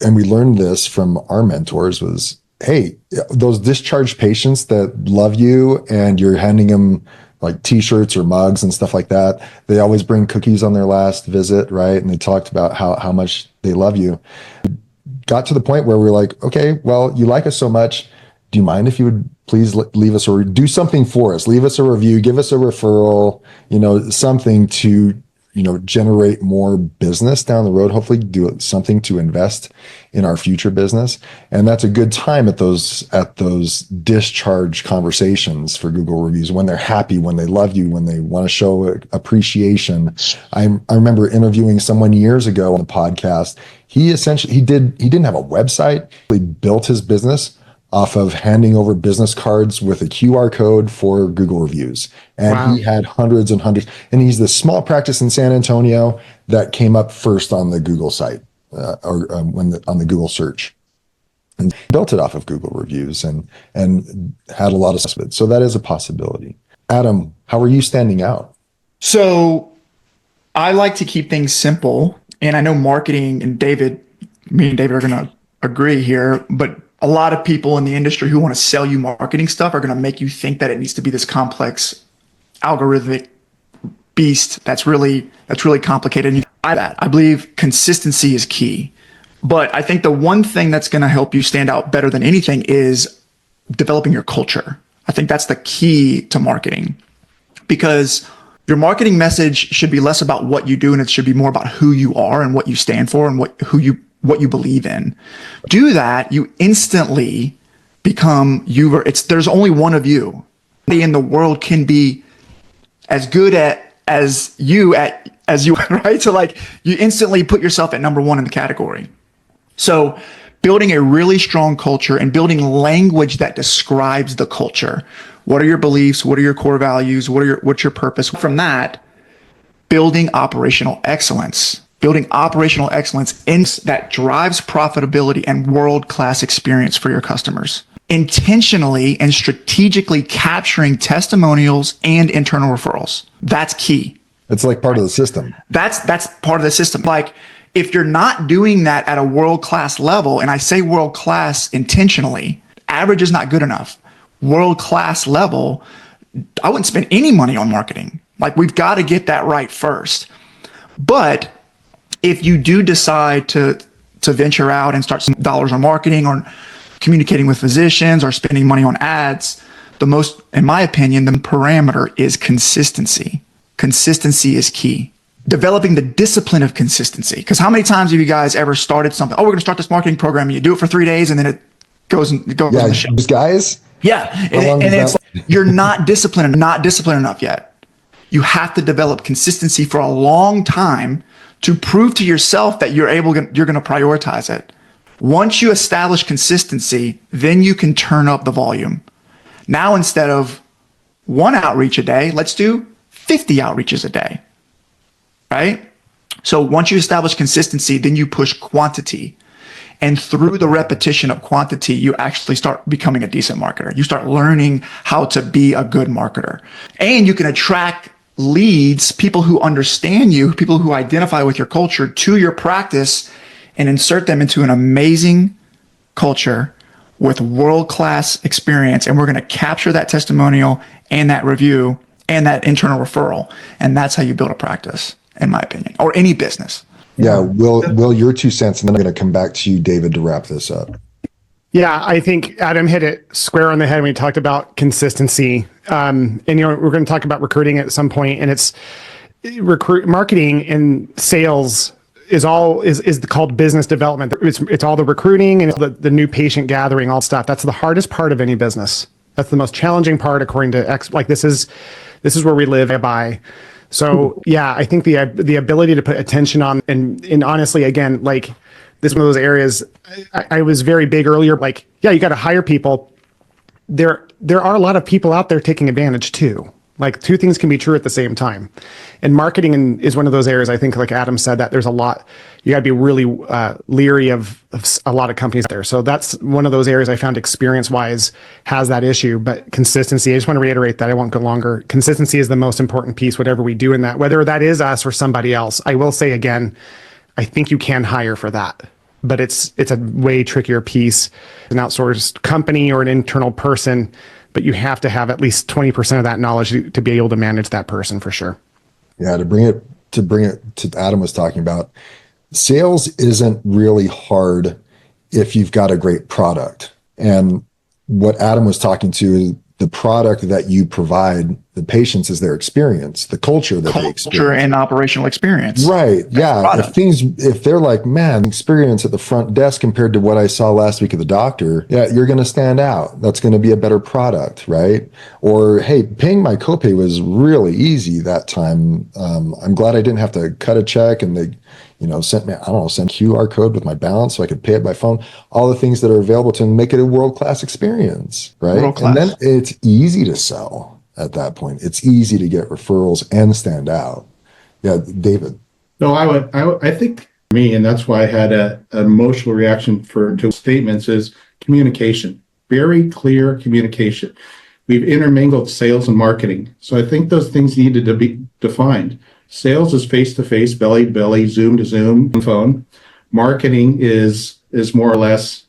and we learned this from our mentors, was, hey, those discharged patients that love you and you're handing them like t-shirts or mugs and stuff like that, they always bring cookies on their last visit, right? And they talked about how much they love you. Got to the point where we were like, okay, well, you like us so much. Do you mind if you would please leave us or do something for us? Leave us a review, give us a referral, something to generate more business down the road, hopefully do something to invest in our future business. And that's a good time at those discharge conversations for Google reviews, when they're happy, when they love you, when they want to show appreciation. I remember interviewing someone years ago on the podcast. He didn't have a website. He built his business off of handing over business cards with a QR code for Google reviews. And He had hundreds and hundreds. And he's the small practice in San Antonio that came up first on the Google site on the Google search. And built it off of Google reviews and had a lot of stuff. So that is a possibility. Adam, how are you standing out? So I like to keep things simple. And I know marketing and me and David are going to agree here, but a lot of people in the industry who want to sell you marketing stuff are going to make you think that it needs to be this complex algorithmic beast that's really complicated. I believe consistency is key. But I think the one thing that's going to help you stand out better than anything is developing your culture. I think that's the key to marketing, because your marketing message should be less about what you do and it should be more about who you are and what you stand for and what you believe in. Do that, you instantly become you. There's only one of you in the world can be as good as you, right? So like you instantly put yourself at number one in the category. So building a really strong culture and building language that describes the culture. What are your beliefs? What are your core values? What's your purpose? From that, building operational excellence that drives profitability and world-class experience for your customers. Intentionally and strategically capturing testimonials and internal referrals. That's key. It's like part of the system. That's part of the system. Like if you're not doing that at a world-class level, and I say world-class intentionally, average is not good enough. World-class level, I wouldn't spend any money on marketing. Like we've got to get that right first. But if you do decide to venture out and start some dollars on marketing or communicating with physicians or spending money on ads, in my opinion, the parameter is consistency. Consistency is key. Developing the discipline of consistency. Because how many times have you guys ever started something? Oh, we're going to start this marketing program. And you do it for 3 days and then it goes on the shelf. These guys. Yeah. And it's you're not disciplined enough yet. You have to develop consistency for a long time to prove to yourself that you're going to prioritize it. Once you establish consistency, then you can turn up the volume. Now, instead of 1 outreach a day, let's do 50 outreaches a day, right? So once you establish consistency, then you push quantity. And through the repetition of quantity, you actually start becoming a decent marketer. You start learning how to be a good marketer. And you can attract leads, people who understand you, people who identify with your culture, to your practice, and insert them into an amazing culture with world-class experience. And we're going to capture that testimonial and that review and that internal referral. And that's how you build a practice, in my opinion, or any business. Yeah. Will, your 2 cents, and then I'm going to come back to you, David, to wrap this up. Yeah, I think Adam hit it square on the head when he talked about consistency. And we're going to talk about recruiting at some point, and it's marketing and sales is called business development. It's all the recruiting and the new patient gathering, all stuff. That's the hardest part of any business. That's the most challenging part, according to this is where we live by. So yeah, I think the ability to put attention on and honestly, again, like this is one of those areas I was very big earlier. Like, yeah, you got to hire people. There are a lot of people out there taking advantage too. Like, two things can be true at the same time. And marketing is one of those areas, I think, like Adam said, that there's a lot, you got to be really leery of a lot of companies there. So that's one of those areas I found experience-wise has that issue. But consistency, I just want to reiterate that, I won't go longer. Consistency is the most important piece, whatever we do in that, whether that is us or somebody else. I will say again, I think you can hire for that. But it's a way trickier piece, an outsourced company or an internal person. But you have to have at least 20% of that knowledge to be able to manage that person for sure. Yeah, to bring it to Adam was talking about, sales isn't really hard if you've got a great product. And what Adam was talking to is the product that you provide the patients is their experience, the culture that they experience. Culture and operational experience. Right. Yeah. If they're like, man, experience at the front desk compared to what I saw last week at the doctor, yeah, you're going to stand out. That's going to be a better product. Right. Or, hey, paying my copay was really easy that time. I'm glad I didn't have to cut a check and they, sent me, send QR code with my balance so I could pay it by phone. All the things that are available to make it a world-class experience. Right. And then it's easy to sell. At that point, it's easy to get referrals and stand out. Yeah, David. No, I think for me, and that's why I had an emotional reaction to statements, is communication. Very clear communication. We've intermingled sales and marketing. So I think those things needed to be defined. Sales is face-to-face, belly-to-belly, Zoom to Zoom, phone. Marketing is more or less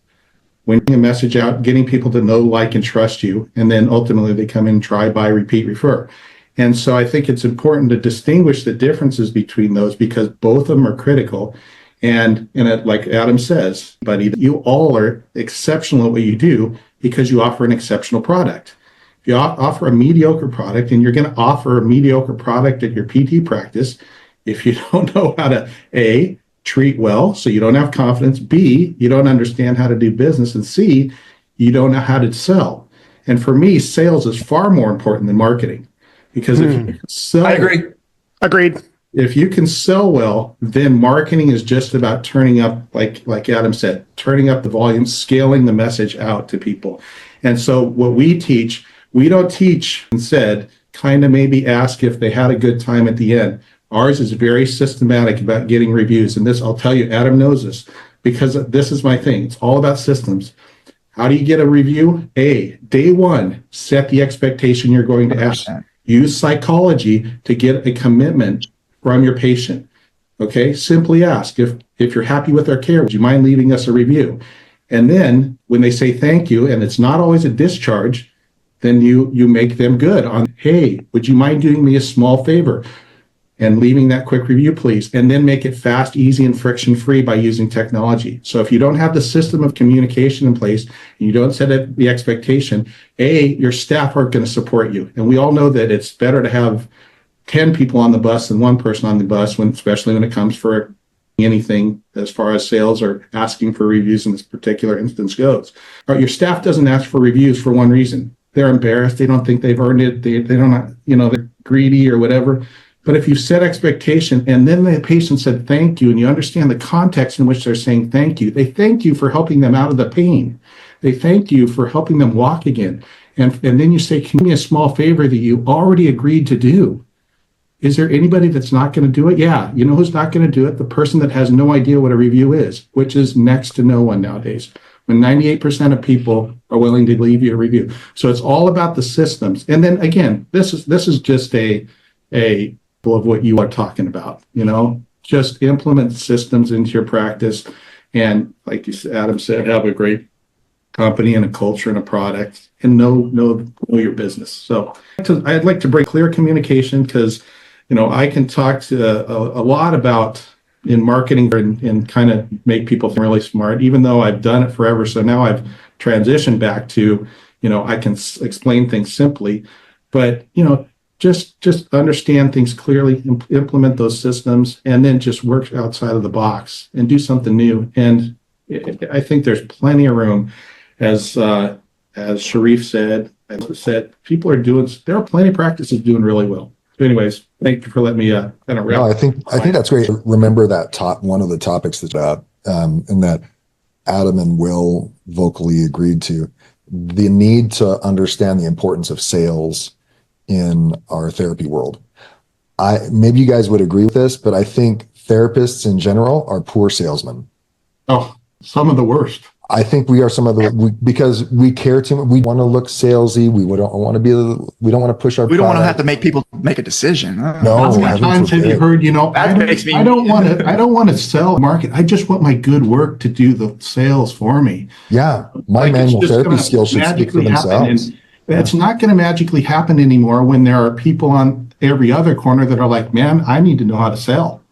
when a message out, getting people to know, like, and trust you, and then ultimately they come in, try, buy, repeat, refer. And so I think it's important to distinguish the differences between those because both of them are critical. And like Adam says, buddy, you all are exceptional at what you do because you offer an exceptional product. If you offer a mediocre product, and you're going to offer a mediocre product at your PT practice, if you don't know how to, A, treat well, so you don't have confidence, B, you don't understand how to do business, and C, you don't know how to sell. And for me, sales is far more important than marketing because if you can sell, I agree. Agreed. If you can sell well, then marketing is just about turning up, like Adam said, turning up the volume, scaling the message out to people. And so what we teach, we don't teach and said, kind of maybe ask if they had a good time at the end. Ours is very systematic about getting reviews. And this, I'll tell you, Adam knows this because this is my thing. It's all about systems. How do you get a review? Day one, set the expectation you're going to ask. 100%. Use psychology to get a commitment from your patient. Okay, simply ask if you're happy with our care, would you mind leaving us a review? And then when they say thank you, and it's not always a discharge, then you make them good on, hey, would you mind doing me a small favor and leaving that quick review, please? And then make it fast, easy, and friction-free by using technology. So if you don't have the system of communication in place, and you don't set the expectation, your staff aren't going to support you. And we all know that it's better to have 10 people on the bus than one person on the bus, especially when it comes for anything as far as sales or asking for reviews in this particular instance goes. Your staff doesn't ask for reviews for one reason. They're embarrassed. They don't think they've earned it. They don't, they're greedy or whatever. But if you set expectation and then the patient said thank you, and you understand the context in which they're saying thank you, they thank you for helping them out of the pain. They thank you for helping them walk again. And then you say, can you do me a small favor that you already agreed to do? Is there anybody that's not going to do it? Yeah. You know who's not going to do it? The person that has no idea what a review is, which is next to no one nowadays. When 98% of people are willing to leave you a review. So it's all about the systems. And then again, this is just a of what you are talking about, just implement systems into your practice. And like Adam said, have a great company and a culture and a product, and know your business. So I'd like to bring clear communication, because I can talk to a lot about in marketing and kind of make people feel really smart, even though I've done it forever. So now I've transitioned back to, I can explain things simply, but just understand things clearly, implement those systems, and then just work outside of the box and do something new. And I think there's plenty of room, as Sharif said, people are doing. There are plenty of practices doing really well. So anyways, thank you for letting me kind of wrap. No, I think that's great. Remember that one of the topics that and that Adam and Will vocally agreed to, the need to understand the importance of sales in our therapy world. Maybe you guys would agree with this, but I think therapists in general are poor salesmen. Oh, some of the worst. I think we are because we care too much. We want to look salesy. We don't want to push our. We don't want to have to make people make a decision. No, how many times have you heard? I don't want to sell market. I just want my good work to do the sales for me. Yeah, my manual therapy skills should speak for themselves. It's not going to magically happen anymore when there are people on every other corner that are like, man, I need to know how to sell.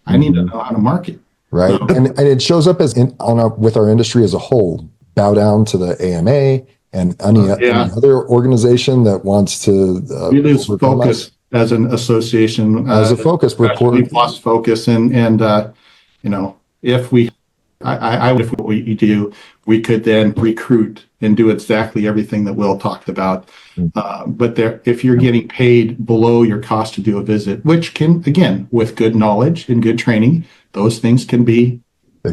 I need to know how to market. Right. And it shows up with our industry as a whole. Bow down to the AMA and any other organization that wants to we lose focus as an association. As a focus, we've lost focus. And if what we do, we could then recruit and do exactly everything that Will talked about. But if you're getting paid below your cost to do a visit, which can, again, with good knowledge and good training, those things can be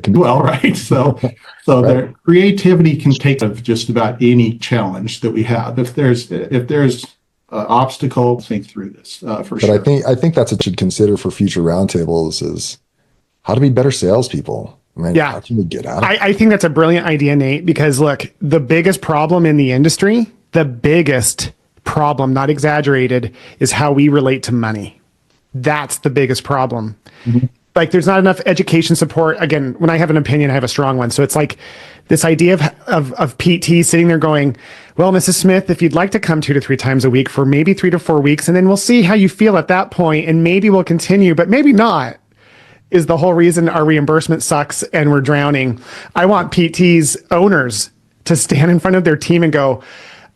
well, right? So their creativity can take of just about any challenge that we have. If there's obstacle, think through this for sure. But I think that's what you should consider for future roundtables is how to be better salespeople. How can we get out of it? I think that's a brilliant idea, Nate, because look, the biggest problem in the industry, not exaggerated, is how we relate to money. That's the biggest problem. Mm-hmm. Like, there's not enough education support. Again, when I have an opinion, I have a strong one. So it's like this idea of PT sitting there going, well, Mrs. Smith, if you'd like to come 2 to 3 times a week for maybe 3 to 4 weeks, and then we'll see how you feel at that point, and maybe we'll continue, but maybe not, is the whole reason our reimbursement sucks and we're drowning. I want PTs owners to stand in front of their team and go,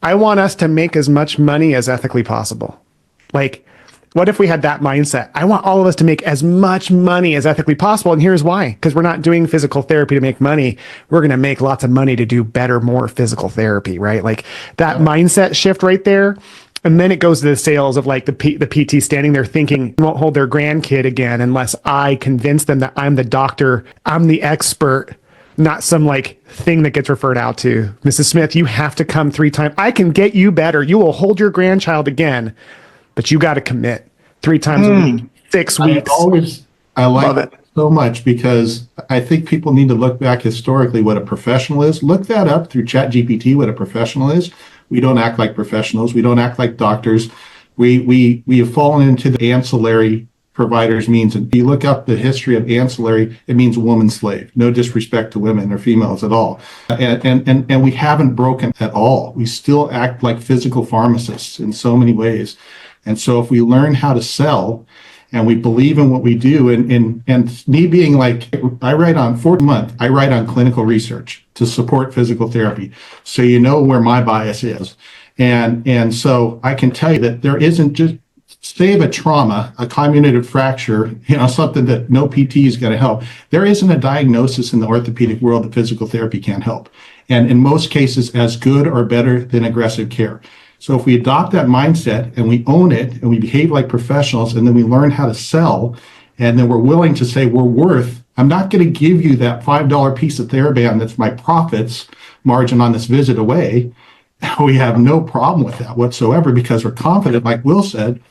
I want us to make as much money as ethically possible. Like, what if we had that mindset? I want all of us to make as much money as ethically possible. And here's why. Because we're not doing physical therapy to make money. We're going to make lots of money to do better, more physical therapy, right? Like that mindset shift right there. And then it goes to the sales of like the PT standing there thinking won't hold their grandkid again unless I convince them that I'm the doctor, I'm the expert, not some like thing that gets referred out to. Mrs. Smith, you have to come 3 times. I can get you better. You will hold your grandchild again. But you got to commit 3 times a week, 6 weeks. I like it so much because I think people need to look back historically what a professional is. Look that up through ChatGPT, what a professional is. We don't act like professionals. We don't act like doctors. We have fallen into the ancillary providers means. And if you look up the history of ancillary, it means woman slave. No disrespect to women or females at all. And we haven't broken at all. We still act like physical pharmacists in so many ways. And so if we learn how to sell and we believe in what we do, and me being like, I write on clinical research to support physical therapy. So you know where my bias is. And so I can tell you that there isn't just, save a trauma, a comminuted fracture, something that no PT is going to help. There isn't a diagnosis in the orthopedic world that physical therapy can't help. And in most cases, as good or better than aggressive care. So if we adopt that mindset and we own it and we behave like professionals and then we learn how to sell and then we're willing to say I'm not going to give you that $5 piece of TheraBand that's my profits margin on this visit away. We have no problem with that whatsoever because we're confident, like Will said,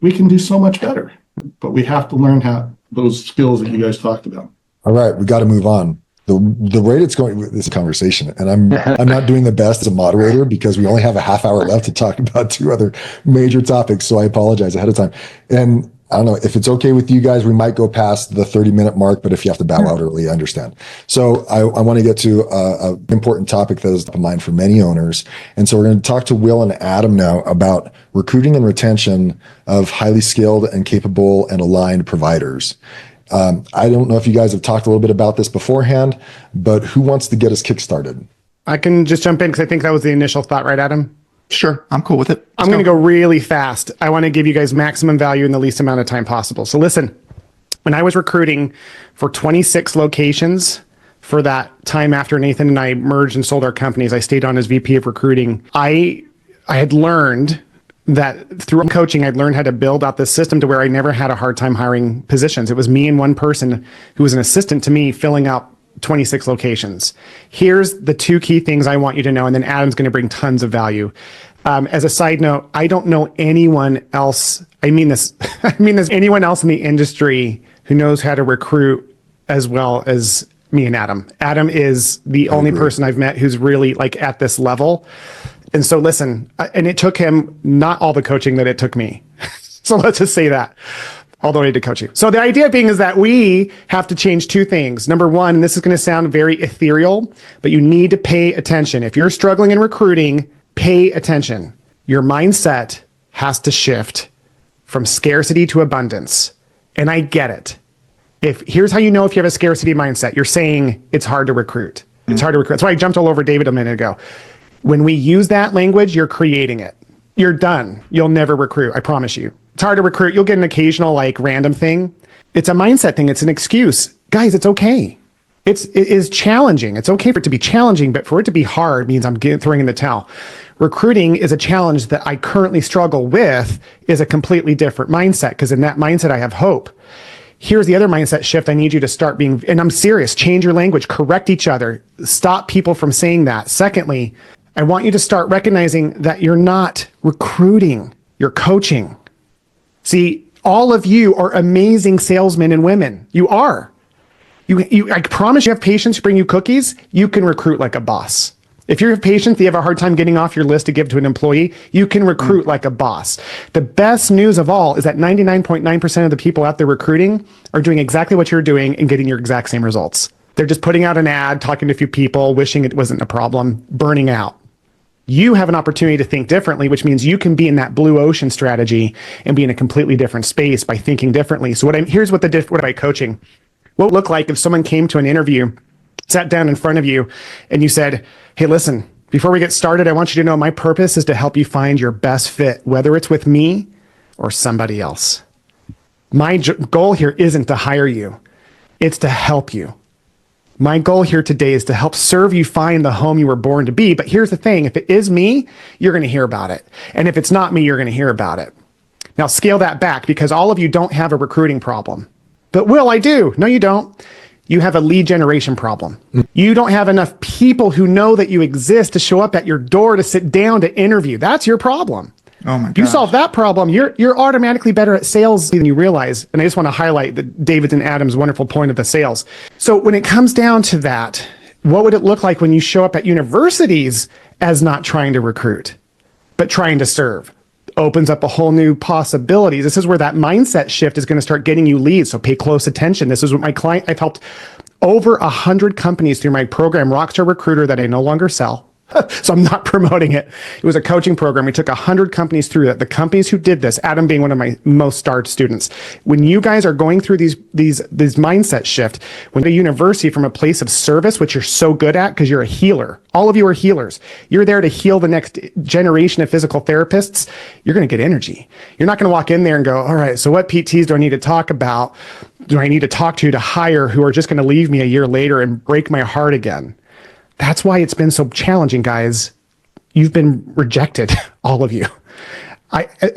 we can do so much better. But we have to learn how those skills that you guys talked about. All right, we got to move on. The rate it's going with this conversation, and I'm not doing the best as a moderator because we only have a half hour left to talk about two other major topics. So I apologize ahead of time. And I don't know if it's okay with you guys. We might go past the 30-minute mark, but if you have to bow out early, I understand. So I want to get to an important topic that is top of mind for many owners. And so we're going to talk to Will and Adam now about recruiting and retention of highly skilled and capable and aligned providers. I don't know if you guys have talked a little bit about this beforehand, but who wants to get us kickstarted? I can just jump in because I think that was the initial thought, right, Adam? Sure, I'm cool with it. I'm going to go really fast. I want to give you guys maximum value in the least amount of time possible. So listen, when I was recruiting for 26 locations for that time after Nathan and I merged and sold our companies, I stayed on as VP of recruiting. I had learned that through coaching, I'd learned how to build out this system to where I never had a hard time hiring positions. It was me and one person who was an assistant to me filling out 26 locations. Here's the two key things I want you to know, and then Adam's going to bring tons of value. As a side note, I don't know anyone else. I mean this anyone else in the industry who knows how to recruit as well as me and Adam. Adam is the only person I've met who's really like at this level. And so listen, and it took him not all the coaching that it took me. So let's just say that. Although I did coach you. So the idea being is that we have to change two things. Number one, and this is going to sound very ethereal, but you need to pay attention. If you're struggling in recruiting, pay attention. Your mindset has to shift from scarcity to abundance. And I get it. Here's how you know if you have a scarcity mindset. You're saying it's hard to recruit. It's hard to recruit. That's why I jumped all over David a minute ago. When we use that language, you're creating it. You're done. You'll never recruit. I promise you. It's hard to recruit. You'll get an occasional like random thing. It's a mindset thing. It's an excuse. Guys, it's okay. It is challenging. It's okay for it to be challenging, but for it to be hard means I'm throwing in the towel. Recruiting is a challenge that I currently struggle with is a completely different mindset because in that mindset, I have hope. Here's the other mindset shift. I need you to start being, and I'm serious, change your language, correct each other, stop people from saying that. Secondly, I want you to start recognizing that you're not recruiting, you're coaching. See, all of you are amazing salesmen and women. You are. I promise you have patients who bring you cookies, you can recruit like a boss. If you have patients that you have a hard time getting off your list to give to an employee, you can recruit like a boss. The best news of all is that 99.9% of the people out there recruiting are doing exactly what you're doing and getting your exact same results. They're just putting out an ad, talking to a few people, wishing it wasn't a problem, burning out. You have an opportunity to think differently, which means you can be in that blue ocean strategy and be in a completely different space by thinking differently. So here's what about coaching. What would it look like if someone came to an interview, sat down in front of you, and you said, hey, listen, before we get started, I want you to know my purpose is to help you find your best fit, whether it's with me or somebody else. My goal here isn't to hire you. It's to help you. My goal here today is to help serve you find the home you were born to be. But here's the thing. If it is me, you're going to hear about it. And if it's not me, you're going to hear about it. Now scale that back because all of you don't have a recruiting problem. But Will, I do. No, you don't. You have a lead generation problem. You don't have enough people who know that you exist to show up at your door to sit down to interview. That's your problem. Oh my God. If you solve that problem, you're automatically better at sales than you realize. And I just want to highlight David and Adam's wonderful point of the sales. So when it comes down to that, what would it look like when you show up at universities as not trying to recruit, but trying to serve? Opens up a whole new possibilities. This is where that mindset shift is going to start getting you leads. So pay close attention. This is what I've helped over 100 companies through my program, Rockstar Recruiter, that I no longer sell. So I'm not promoting it. It was a coaching program. We took 100 companies through it. The companies who did this, Adam being one of my most starred students. When you guys are going through these mindset shift, when the university from a place of service, which you're so good at because you're a healer, all of you are healers. You're there to heal the next generation of physical therapists. You're going to get energy. You're not going to walk in there and go, all right, so what PTs do I need to talk about? Do I need to talk to hire who are just going to leave me a year later and break my heart again? That's why it's been so challenging, guys. You've been rejected, all of you.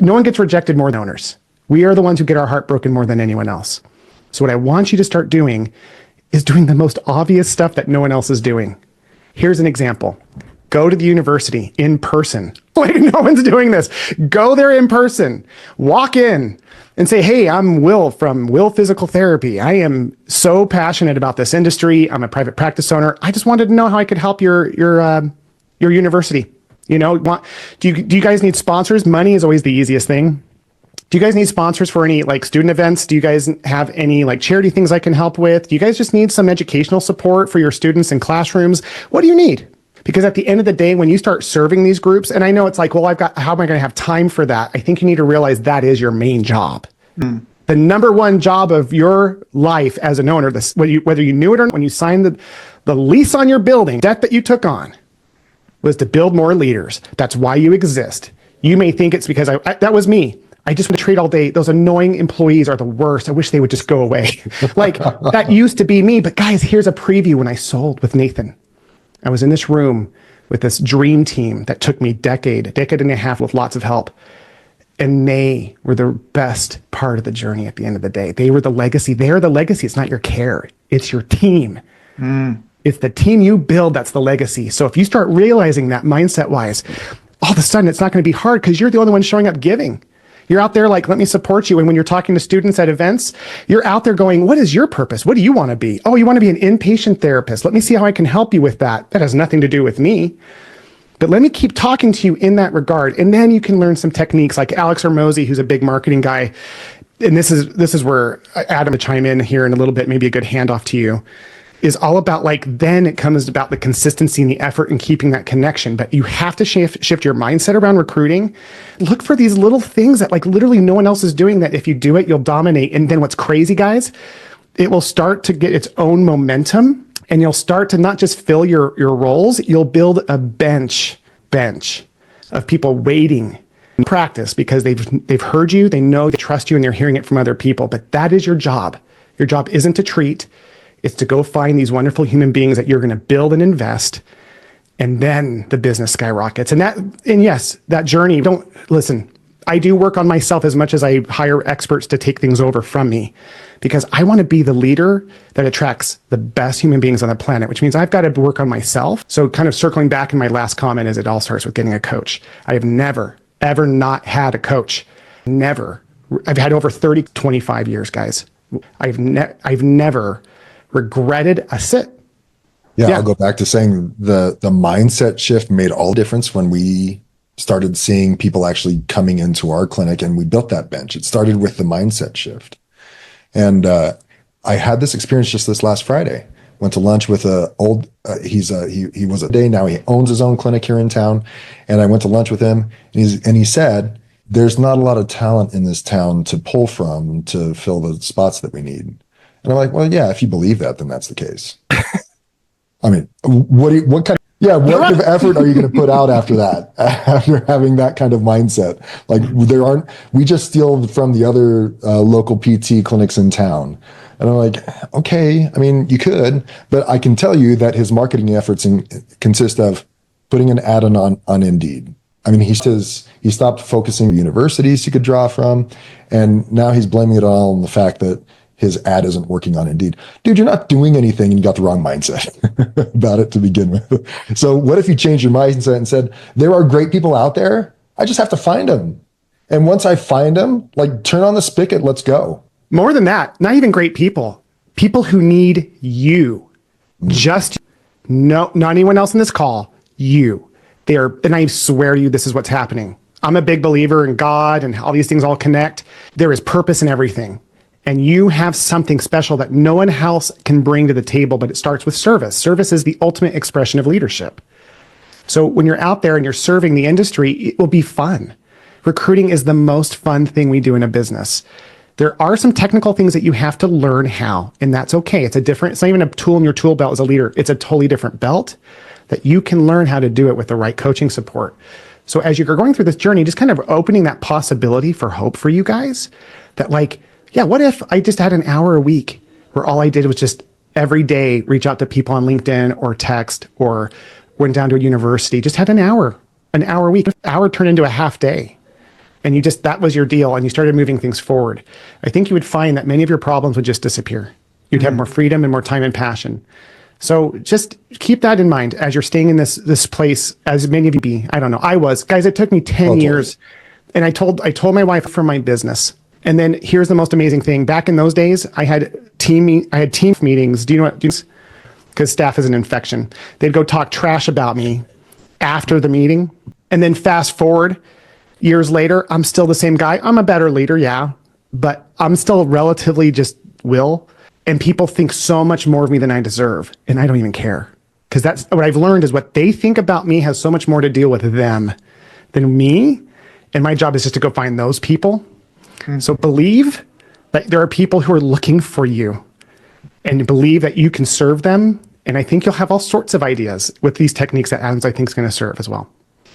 No one gets rejected more than owners. We are the ones who get our heart broken more than anyone else. So what I want you to start doing is doing the most obvious stuff that no one else is doing. Here's an example. Go to the university in person Like, no one's doing this. Go there in person, walk in and say, hey, I'm Will from Will Physical Therapy. I am so passionate about this industry. I'm a private practice owner. I just wanted to know how I could help your university. You know, do you guys need sponsors? Money is always the easiest thing. Do you guys need sponsors for any like student events? Do you guys have any like charity things I can help with? Do you guys just need some educational support for your students in classrooms? What do you need? Because at the end of the day, when you start serving these groups, and I know it's like, well, how am I going to have time for that? I think you need to realize that is your main job. The number one job of your life as an owner, whether you knew it or not, when you signed the lease on your building, debt that you took on, was to build more leaders. That's why you exist. You may think it's because that was me. I just want to trade all day. Those annoying employees are the worst. I wish they would just go away. Like that used to be me. But guys, here's a preview when I sold with Nathan. I was in this room with this dream team that took me a decade and a half with lots of help. And they were the best part of the journey at the end of the day. They were the legacy. They're the legacy. It's not your care. It's your team. It's the team you build that's the legacy. So if you start realizing that mindset-wise, all of a sudden it's not going to be hard because you're the only one showing up giving. You're out there like, let me support you. And when you're talking to students at events, you're out there going, what is your purpose? What do you want to be? Oh, you want to be an inpatient therapist. Let me see how I can help you with that. That has nothing to do with me. But let me keep talking to you in that regard. And then you can learn some techniques like Alex Hormozy, who's a big marketing guy. And this is where Adam will chime in here in a little bit, maybe a good handoff to you, is all about like, then it comes about the consistency and the effort and keeping that connection. But you have to shift your mindset around recruiting. Look for these little things that like literally no one else is doing, that if you do it, you'll dominate. And then what's crazy, guys, it will start to get its own momentum, and you'll start to not just fill your roles, you'll build a bench of people waiting in practice because they've heard you, they know, they trust you, and they're hearing it from other people. But that is your job. Your job isn't to treat. It's to go find these wonderful human beings that you're going to build and invest, and then the business skyrockets. And yes, that journey, listen, I do work on myself as much as I hire experts to take things over from me, because I want to be the leader that attracts the best human beings on the planet, which means I've got to work on myself. So kind of circling back in my last comment is it all starts with getting a coach. I have never, ever not had a coach. Never. I've had over 25 years, guys. I've never regretted a sit. Yeah, I'll go back to saying the mindset shift made all the difference when we started seeing people actually coming into our clinic, and we built that bench. It started with the mindset shift. And I had this experience just this last Friday. Went to lunch with he was a day now, he owns his own clinic here in town. And I went to lunch with him, and he said, there's not a lot of talent in this town to pull from to fill the spots that we need. And I'm like, well, yeah, if you believe that, then that's the case. I mean, what kind of effort are you going to put out after that, after having that kind of mindset? Like we just steal from the other local PT clinics in town. And I'm like, okay, I mean, you could, but I can tell you that his marketing efforts consist of putting an ad on Indeed. I mean, he stopped focusing on universities he could draw from, and now he's blaming it all on the fact that his ad isn't working on Indeed. Dude, you're not doing anything, and you got the wrong mindset about it to begin with. So what if you changed your mindset and said, there are great people out there, I just have to find them. And once I find them, like, turn on the spigot, let's go. More than that, not even great people who need you. Just not anyone else in this call, you. And I swear to you, this is what's happening. I'm a big believer in God and all these things all connect. There is purpose in everything. And you have something special that no one else can bring to the table, but it starts with service. Service is the ultimate expression of leadership. So when you're out there and you're serving the industry, it will be fun. Recruiting is the most fun thing we do in a business. There are some technical things that you have to learn how, and that's okay. It's not even a tool in your tool belt as a leader. It's a totally different belt that you can learn how to do it with the right coaching support. So as you're going through this journey, just kind of opening that possibility for hope for you guys that like, yeah, what if I just had an hour a week where all I did was just every day reach out to people on LinkedIn or text or went down to a university, just had an hour a week, hour turned into a half day. And that was your deal, and you started moving things forward. I think you would find that many of your problems would just disappear. You'd have more freedom and more time and passion. So just keep that in mind as you're staying in this place, as many of you be. I don't know. I was. Guys, it took me 10 years. And I told my wife for my business. And then here's the most amazing thing. Back in those days, I had team meetings. Do you know what? Because staff is an infection. They'd go talk trash about me after the meeting. And then fast forward years later, I'm still the same guy. I'm a better leader, yeah. But I'm still relatively just Will. And people think so much more of me than I deserve. And I don't even care. Because that's what I've learned is what they think about me has so much more to deal with them than me. And my job is just to go find those people. So believe that there are people who are looking for you and believe that you can serve them. And I think you'll have all sorts of ideas with these techniques that Adam's, I think, is going to serve as well.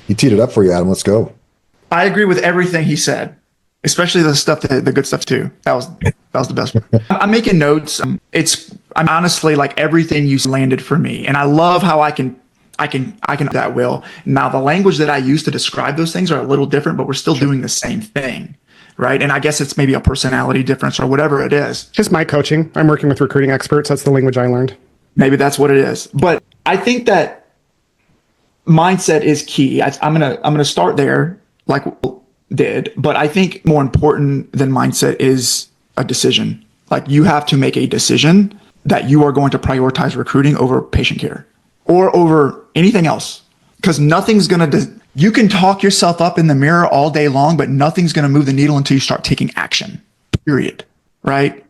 He teed it up for you, Adam. Let's go. I agree with everything he said, especially the stuff, the good stuff too. That was the best one. I'm making notes. I'm honestly like everything you landed for me. And I love how I can that will. Now the language that I use to describe those things are a little different, but we're still doing the same thing. Right. And I guess it's maybe a personality difference or whatever it is. Just my coaching. I'm working with recruiting experts. That's the language I learned. Maybe that's what it is. But I think that mindset is key. I'm gonna start there like we did, but I think more important than mindset is a decision. Like you have to make a decision that you are going to prioritize recruiting over patient care or over anything else. Because nothing's gonna you can talk yourself up in the mirror all day long, but nothing's going to move the needle until you start taking action, period. Right.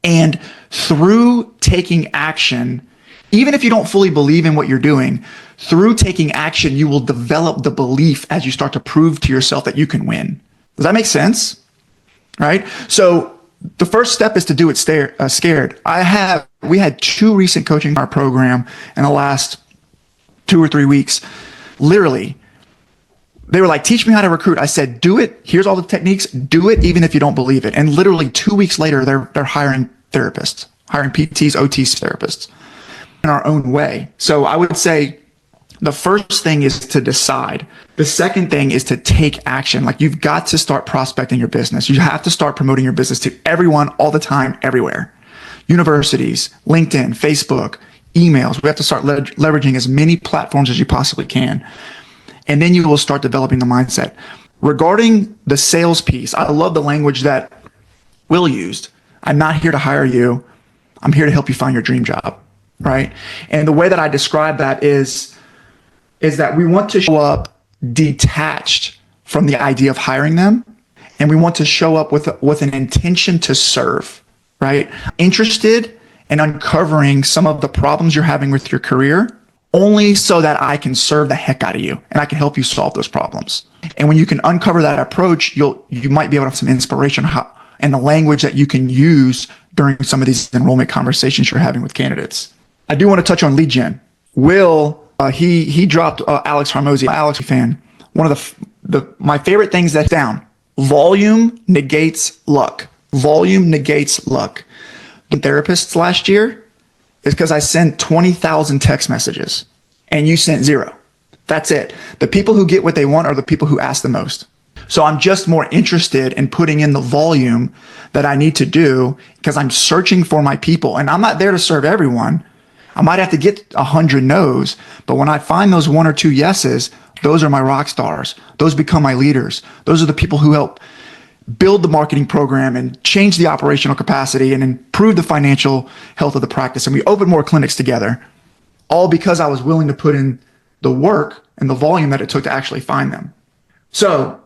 And through taking action, even if you don't fully believe in what you're doing, through taking action, you will develop the belief as you start to prove to yourself that you can win. Does that make sense? Right. So the first step is to do it scared. We had 2 recent coaching in our program in the last 2 or 3 weeks. Literally, they were like, teach me how to recruit. I said, do it. Here's all the techniques. Do it even if you don't believe it. And literally 2 weeks later, they're hiring therapists, hiring PTs, OTs, therapists in our own way. So I would say the first thing is to decide. The second thing is to take action. Like you've got to start prospecting your business. You have to start promoting your business to everyone all the time, everywhere. Universities, LinkedIn, Facebook, emails. We have to start leveraging as many platforms as you possibly can. And then you will start developing the mindset. Regarding the sales piece, I love the language that Will used. I'm not here to hire you. I'm here to help you find your dream job, right? And the way that I describe that is that we want to show up detached from the idea of hiring them. And we want to show up with an intention to serve, right? Interested in uncovering some of the problems you're having with your career, only so that I can serve the heck out of you and I can help you solve those problems. And when you can uncover that approach, you might be able to have some inspiration and the language that you can use during some of these enrollment conversations you're having with candidates. I do want to touch on lead gen. Will, he dropped Alex Hormozy, Alex fan. One of my favorite things that's down. Volume negates luck. Volume negates luck. The therapists last year, is because I sent 20,000 text messages and you sent 0. That's it. The people who get what they want are the people who ask the most. So I'm just more interested in putting in the volume that I need to do because I'm searching for my people and I'm not there to serve everyone. I might have to get 100 no's, but when I find those 1 or 2 yeses, those are my rock stars. Those become my leaders. Those are the people who help build the marketing program and change the operational capacity and improve the financial health of the practice. And we opened more clinics together, all because I was willing to put in the work and the volume that it took to actually find them. So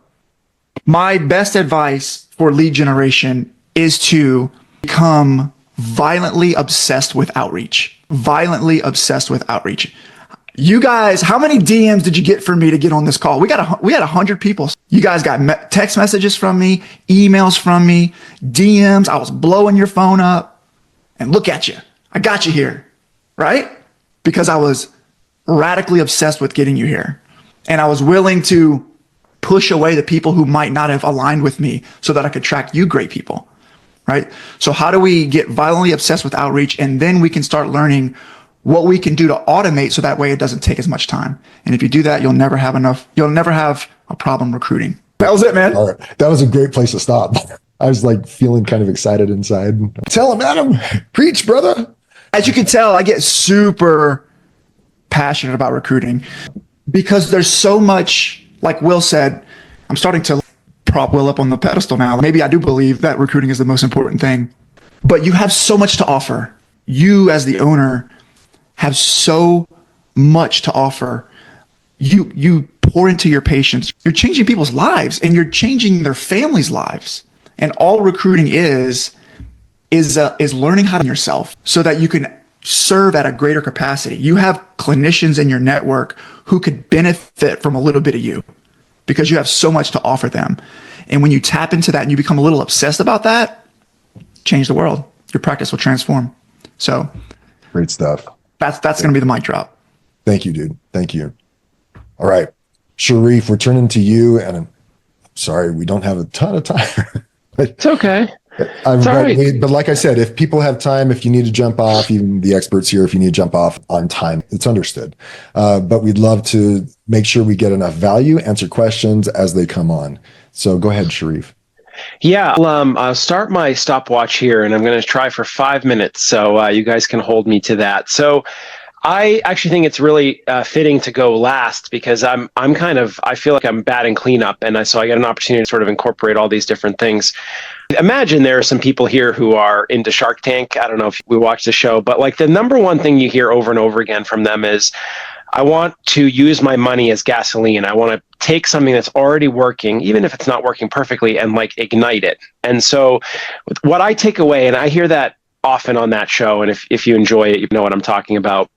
my best advice for lead generation is to become violently obsessed with outreach. Violently obsessed with outreach. You guys, how many DMs did you get from me to get on this call? We had 100 people. You guys got text messages from me, emails from me, DMs. I was blowing your phone up. And look at you. I got you here, right? Because I was radically obsessed with getting you here. And I was willing to push away the people who might not have aligned with me so that I could attract you great people, right? So how do we get violently obsessed with outreach? And then we can start learning what we can do to automate so that way it doesn't take as much time. And if you do that, you'll never have a problem recruiting. That was it, man. All right. That was a great place to stop. I was like feeling kind of excited inside. Tell him, Adam, preach, brother. As you can tell, I get super passionate about recruiting because there's so much, like Will said, I'm starting to prop Will up on the pedestal now. Maybe I do believe that recruiting is the most important thing, but you have so much to offer. You as the owner have so much to offer. You pour into your patients. You're changing people's lives and you're changing their families' lives. And all recruiting is learning how to yourself so that you can serve at a greater capacity. You have clinicians in your network who could benefit from a little bit of you because you have so much to offer them. And when you tap into that and you become a little obsessed about that, change the world. Your practice will transform. So Great stuff. that's going to be the mic drop. Thank you, dude. Thank you. All right. Sharif, we're turning to you. And I'm sorry, we don't have a ton of time. It's okay. It's all right. But like I said, if people have time, if you need to jump off, even the experts here, if you need to jump off on time, it's understood. But we'd love to make sure we get enough value, answer questions as they come on. So go ahead, Sharif. Yeah, I'll start my stopwatch here, and I'm going to try for 5 minutes, so you guys can hold me to that. So I actually think it's really fitting to go last because I feel like I'm batting cleanup, and so I get an opportunity to sort of incorporate all these different things. Imagine there are some people here who are into Shark Tank. I don't know if we watch the show, but like the number one thing you hear over and over again from them is, I want to use my money as gasoline. I want to take something that's already working, even if it's not working perfectly, and like ignite it. And so what I take away, and I hear that often on that show, and if you enjoy it, you know what I'm talking about,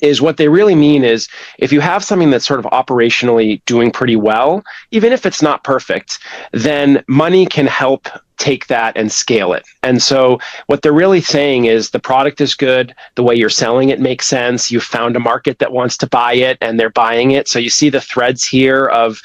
is what they really mean is if you have something that's sort of operationally doing pretty well, even if it's not perfect, then money can help take that and scale it. And so what they're really saying is the product is good, the way you're selling it makes sense, you found a market that wants to buy it and they're buying it. So you see the threads here of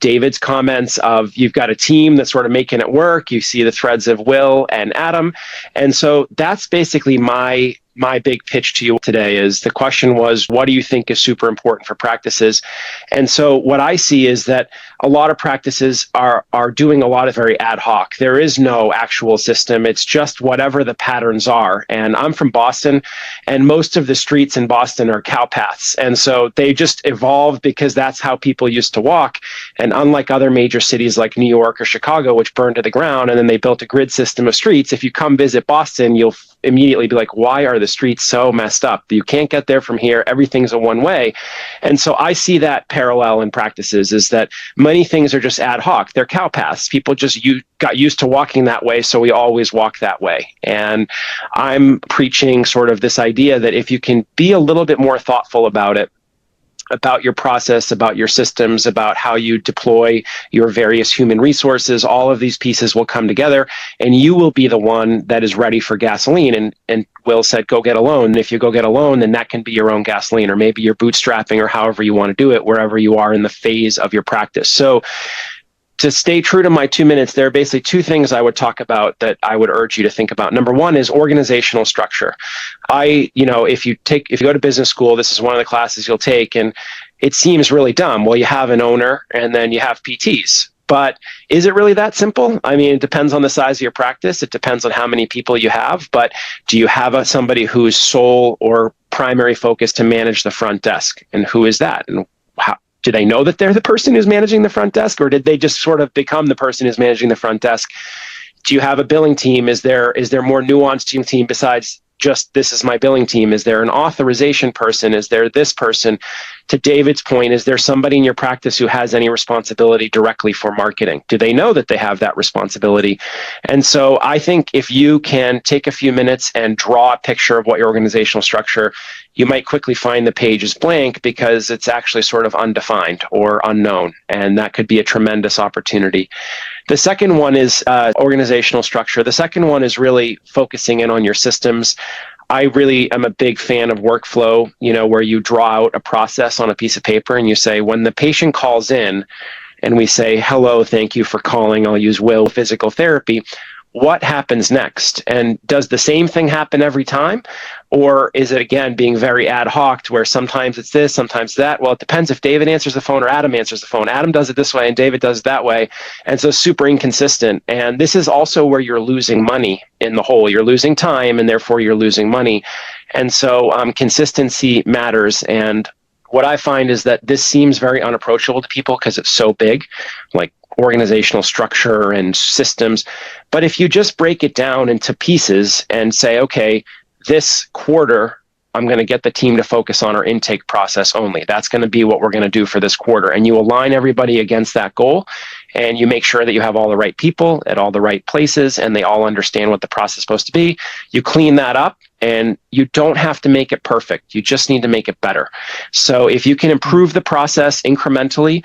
David's comments of you've got a team that's sort of making it work. You see the threads of Will and Adam. And so that's basically my big pitch to you today. Is the question was, what do you think is super important for practices? And so what I see is that a lot of practices are doing a lot of very ad hoc. There is no actual system. It's just whatever the patterns are. And I'm from Boston, and most of the streets in Boston are cow paths. And so they just evolved because that's how people used to walk. And unlike other major cities like New York or Chicago, which burned to the ground, and then they built a grid system of streets, if you come visit Boston, you'll immediately be like, why are the streets so messed up? You can't get there from here. Everything's a one way. And so I see that parallel in practices is that many things are just ad hoc. They're cow paths. People just got used to walking that way, so we always walk that way. And I'm preaching sort of this idea that if you can be a little bit more thoughtful about it, about your process, about your systems, about how you deploy your various human resources, all of these pieces will come together and you will be the one that is ready for gasoline. And Will said, go get a loan. And if you go get a loan, then that can be your own gasoline, or maybe you're bootstrapping, or however you want to do it, wherever you are in the phase of your practice. So to stay true to my 2 minutes, there are basically two things I would talk about that I would urge you to think about. Number one is organizational structure. If you go to business school, this is one of the classes you'll take, and it seems really dumb. Well, you have an owner and then you have PTs. But is it really that simple? I mean, it depends on the size of your practice. It depends on how many people you have. But do you have somebody whose sole or primary focus to manage the front desk? And who is that? And how? Do they know that they're the person who's managing the front desk, or did they just sort of become the person who's managing the front desk? Do you have a billing team? Is there more nuanced to your team besides just this is my billing team? Is there an authorization person? Is there this person? To David's point, is there somebody in your practice who has any responsibility directly for marketing? Do they know that they have that responsibility? And so I think if you can take a few minutes and draw a picture of what your organizational structure, you might quickly find the page is blank because it's actually sort of undefined or unknown. And that could be a tremendous opportunity. The second one is organizational structure. The second one is really focusing in on your systems. I really am a big fan of workflow, where you draw out a process on a piece of paper and you say, when the patient calls in and we say, hello, thank you for calling, I'll use Will, physical therapy. what happens next? And does the same thing happen every time? Or is it, again, being very ad hoc to where sometimes it's this, sometimes that? Well, it depends if David answers the phone or Adam answers the phone. Adam does it this way and David does it that way. And so super inconsistent. And this is also where you're losing money in the whole. You're losing time and therefore you're losing money. And so consistency matters. And what I find is that this seems very unapproachable to people because it's so big, like organizational structure and systems. But if you just break it down into pieces and say, okay, this quarter, I'm going to get the team to focus on our intake process only. That's going to be what we're going to do for this quarter. And you align everybody against that goal, and you make sure that you have all the right people at all the right places, and they all understand what the process is supposed to be. You clean that up, and you don't have to make it perfect. You just need to make it better. So if you can improve the process incrementally,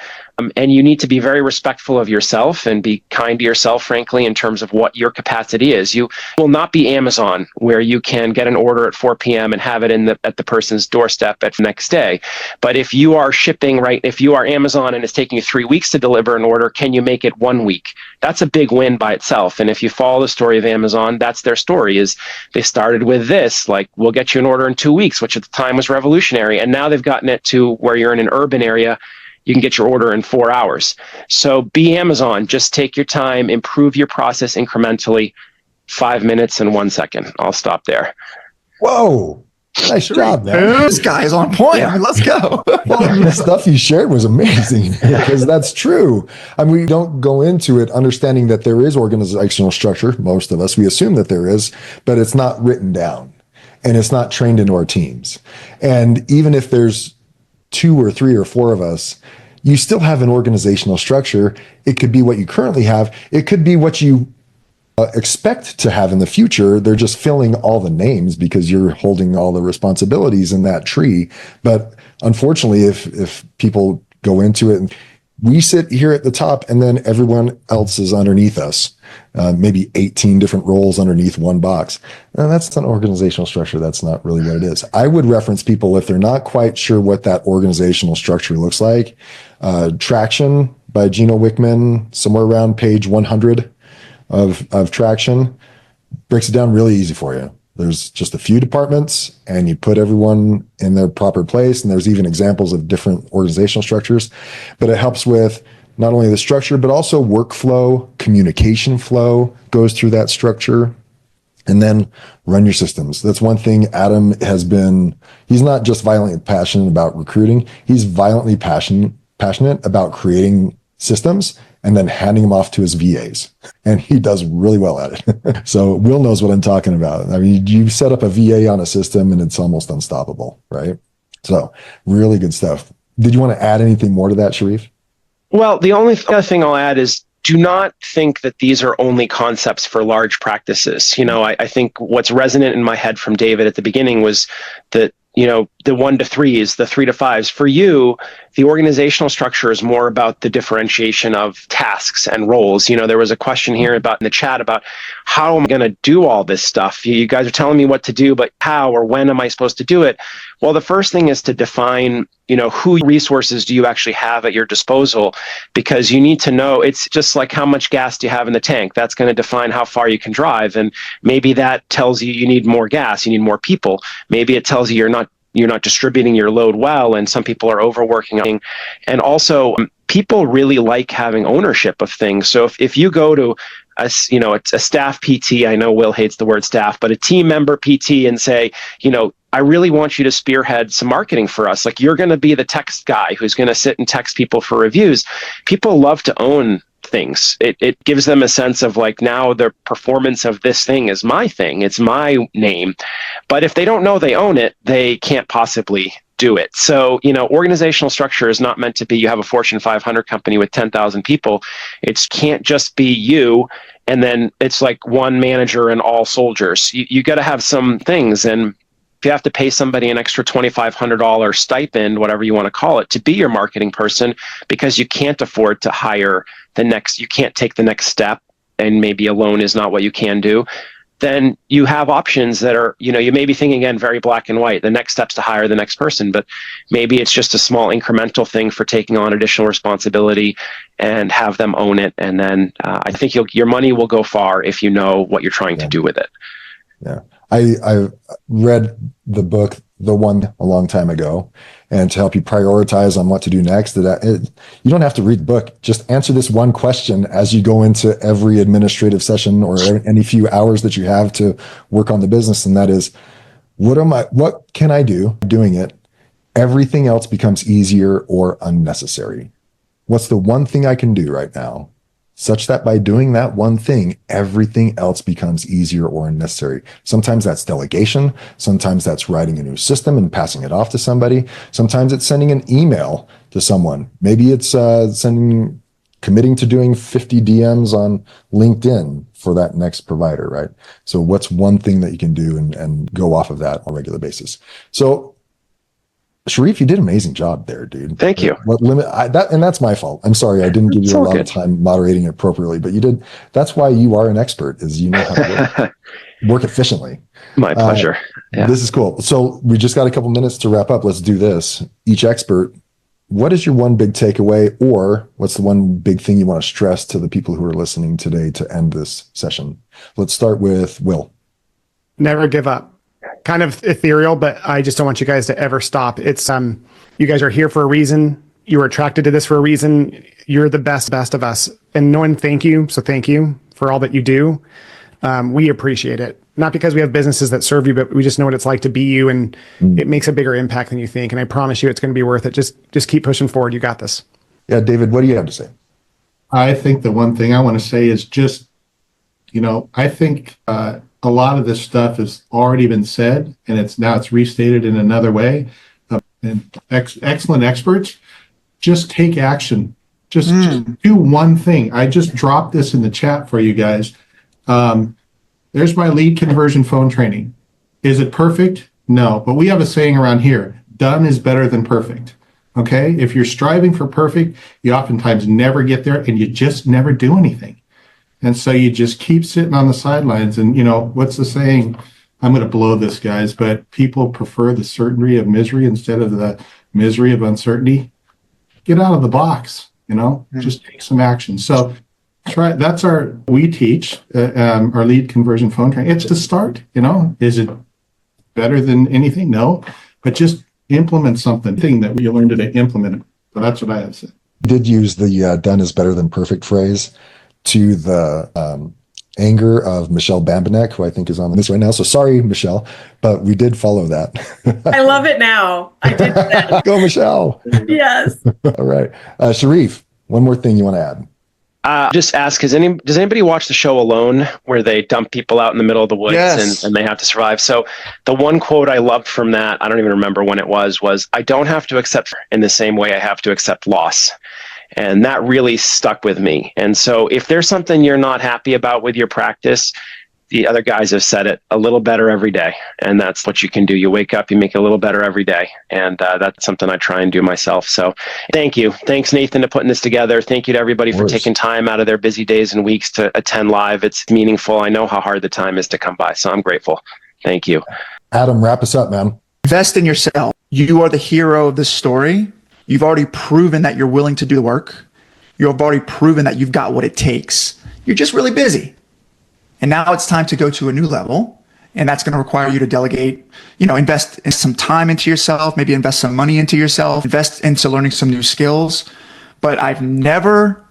and you need to be very respectful of yourself and be kind to yourself, frankly, in terms of what your capacity is. You will not be Amazon, where you can get an order at 4 p.m. and have it at the person's doorstep at the next day. But if you are shipping, right, if you are Amazon and it's taking you 3 weeks to deliver an order, can you make it 1 week? That's a big win by itself. And if you follow the story of Amazon, that's their story, is they started with this, like, we'll get you an order in 2 weeks, which at the time was revolutionary. And now they've gotten it to where you're in an urban area, you can get your order in 4 hours. So be Amazon, just take your time, improve your process incrementally. 5 minutes and 1 second. I'll stop there. Whoa. Nice job, man. This guy is on point. I mean, let's go. Well, the stuff you shared was amazing because that's true. I mean, we don't go into it understanding that there is organizational structure. Most of us, we assume that there is, but it's not written down and it's not trained into our teams. And even if there's 2 or 3 or 4 of us, you still have an organizational structure. It could be what you currently have. It could be what you expect to have in the future. They're just filling all the names because you're holding all the responsibilities in that tree. But unfortunately, if people go into it, and we sit here at the top and then everyone else is underneath us, maybe 18 different roles underneath one box. And that's an organizational structure. That's not really what it is. I would reference people if they're not quite sure what that organizational structure looks like. Traction by Gino Wickman, somewhere around page 100 of Traction, breaks it down really easy for you. There's just a few departments and you put everyone in their proper place. And there's even examples of different organizational structures, but it helps with not only the structure, but also workflow, communication flow goes through that structure. And then run your systems. That's one thing Adam has been, he's not just violently passionate about recruiting. He's violently passionate about creating systems and then handing them off to his VAs. And he does really well at it. So Will knows what I'm talking about. I mean, you set up a VA on a system and it's almost unstoppable, right? So really good stuff. Did you want to add anything more to that, Sharif? Well, the only other thing I'll add is, do not think that these are only concepts for large practices. You know, I think what's resonant in my head from David at the beginning was that, you know, the 1 to 3s, the 3 to 5s. For you, the organizational structure is more about the differentiation of tasks and roles. You know, there was a question here in the chat about how am I going to do all this stuff? You guys are telling me what to do, but how or when am I supposed to do it? Well, the first thing is to define, you know, who resources do you actually have at your disposal? Because you need to know, it's just like how much gas do you have in the tank? That's going to define how far you can drive. And maybe that tells you need more gas, you need more people. Maybe it tells you you're not distributing your load well, and some people are overworking. And also, people really like having ownership of things. So if you go to a staff PT, I know Will hates the word staff, but a team member PT, and say, you know, I really want you to spearhead some marketing for us. Like, you're going to be the text guy who's going to sit and text people for reviews. People love to own things. It gives them a sense of like, now the performance of this thing is my thing. It's my name. But if they don't know they own it, they can't possibly do it. So, you know, organizational structure is not meant to be, you have a Fortune 500 company with 10,000 people. It can't just be you, and then it's like one manager and all soldiers. You got to have some things. And if you have to pay somebody an extra $2,500 stipend, whatever you want to call it, to be your marketing person, because you can't afford to hire you can't take the next step, and maybe alone is not what you can do, then you have options that are, you may be thinking, again, very black and white. The next step's to hire the next person, but maybe it's just a small incremental thing for taking on additional responsibility and have them own it. And then I think your money will go far if you know what you're trying to do with it. Yeah. I read the book, The One, a long time ago, and to help you prioritize on what to do next, you don't have to read the book. Just answer this one question as you go into every administrative session or any few hours that you have to work on the business. And that is, what can I do doing it? Everything else becomes easier or unnecessary. What's the one thing I can do right now, such that by doing that one thing, everything else becomes easier or unnecessary? Sometimes that's delegation. Sometimes that's writing a new system and passing it off to somebody. Sometimes it's sending an email to someone. Maybe it's committing to doing 50 DMs on LinkedIn for that next provider, right? So what's one thing that you can do and go off of that on a regular basis? So Sharif, you did an amazing job there, dude. Thank you. And that's my fault. I'm sorry, I didn't give you a lot of time moderating it appropriately, but you did. That's why you are an expert, is you know how to work efficiently. My pleasure. Yeah. This is cool. So we just got a couple minutes to wrap up. Let's do this. Each expert, what is your one big takeaway, or what's the one big thing you want to stress to the people who are listening today to end this session? Let's start with Will. Never give up. Kind of ethereal, but I just don't want you guys to ever stop. It's you guys are here for a reason. You were attracted to this for a reason. You're the best of us. And knowing thank you. So thank you for all that you do. We appreciate it. Not because we have businesses that serve you, but we just know what it's like to be you, and it makes a bigger impact than you think. And I promise you it's going to be worth it. Just keep pushing forward. You got this. Yeah, David, what do you have to say? I think the one thing I want to say is just, I think a lot of this stuff has already been said, and it's restated in another way. And excellent experts, just take action. Just do one thing. I just dropped this in the chat for you guys. There's my lead conversion phone training. Is it perfect? No, but we have a saying around here: done is better than perfect. Okay, if you're striving for perfect, you oftentimes never get there, and you just never do anything. And so you just keep sitting on the sidelines. And, what's the saying? I'm going to blow this, guys, but people prefer the certainty of misery instead of the misery of uncertainty. Get out of the box, just take some action. So that's we teach our lead conversion phone training. It's to start, is it better than anything? No, but just implement something that you learned today, implement it. So that's what I have said. You did use the done is better than perfect phrase to the anger of Michelle Bambanek, who I think is on this right now. So sorry, Michelle, but we did follow that. I love it now. I did that. Go, Michelle. Yes. All right. Sharif, one more thing you want to add? Just ask, does anybody watch the show Alone, where they dump people out in the middle of the woods and they have to survive? So the one quote I loved from that, I don't even remember when it was, I don't have to accept in the same way I have to accept loss. And that really stuck with me. And so if there's something you're not happy about with your practice, the other guys have said it, a little better every day. And that's what you can do. You wake up, you make it a little better every day. And that's something I try and do myself. So thank you. Thanks, Nathan, to putting this together. Thank you to everybody for taking time out of their busy days and weeks to attend live. It's meaningful. I know how hard the time is to come by. So I'm grateful. Thank you. Adam, wrap us up, man. Invest in yourself. You are the hero of this story. You've already proven that you're willing to do the work. You've already proven that you've got what it takes. You're just really busy. And now it's time to go to a new level. And that's going to require you to delegate, invest in some time into yourself, maybe invest some money into yourself, invest into learning some new skills. But I've never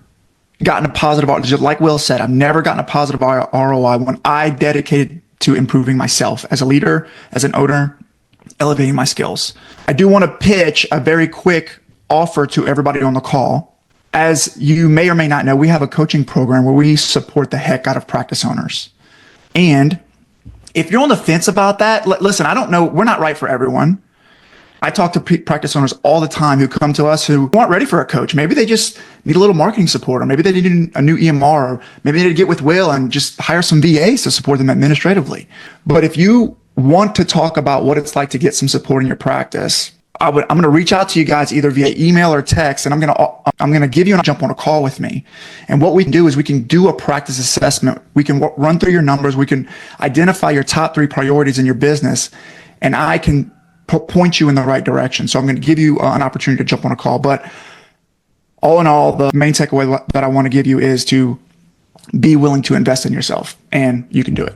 gotten a positive, just like Will said, I've never gotten a positive ROI when I dedicated to improving myself as a leader, as an owner, elevating my skills. I do want to pitch a very quick offer to everybody on the call. As you may or may not know, we have a coaching program where we support the heck out of practice owners. And if you're on the fence about that, listen, I don't know, we're not right for everyone. I talk to practice owners all the time who come to us who aren't ready for a coach. Maybe they just need a little marketing support, or maybe they need a new EMR, or maybe they need to get with Will and just hire some VAs to support them administratively. But if you want to talk about what it's like to get some support in your practice, I'm going to reach out to you guys either via email or text, and I'm going to give you a jump on a call with me. And what we can do is we can do a practice assessment. We can run through your numbers. We can identify your top 3 priorities in your business, and I can point you in the right direction. So I'm going to give you an opportunity to jump on a call. But all in all, the main takeaway that I want to give you is to be willing to invest in yourself, and you can do it.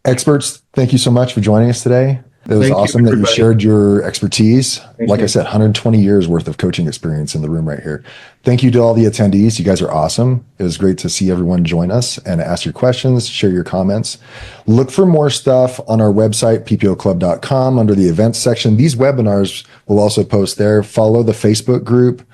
Experts, thank you so much for joining us today. It was Thank you, awesome that you everybody. shared your expertise. Like you. I said, 120 years worth of coaching experience in the room right here. Thank you to all the attendees. You guys are awesome. It was great to see everyone join us and ask your questions, share your comments. Look for more stuff on our website, ppoclub.com, under the events section. These webinars will also post there. Follow the Facebook group,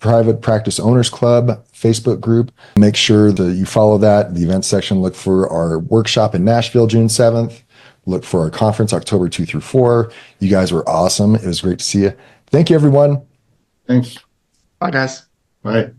Private Practice Owners Club Facebook group. Make sure that you follow that, the events section. Look for our workshop in Nashville, June 7th. Look for our conference, October 2 through 4. You guys were awesome. It was great to see you. Thank you, everyone. Thanks. Bye, guys. Bye.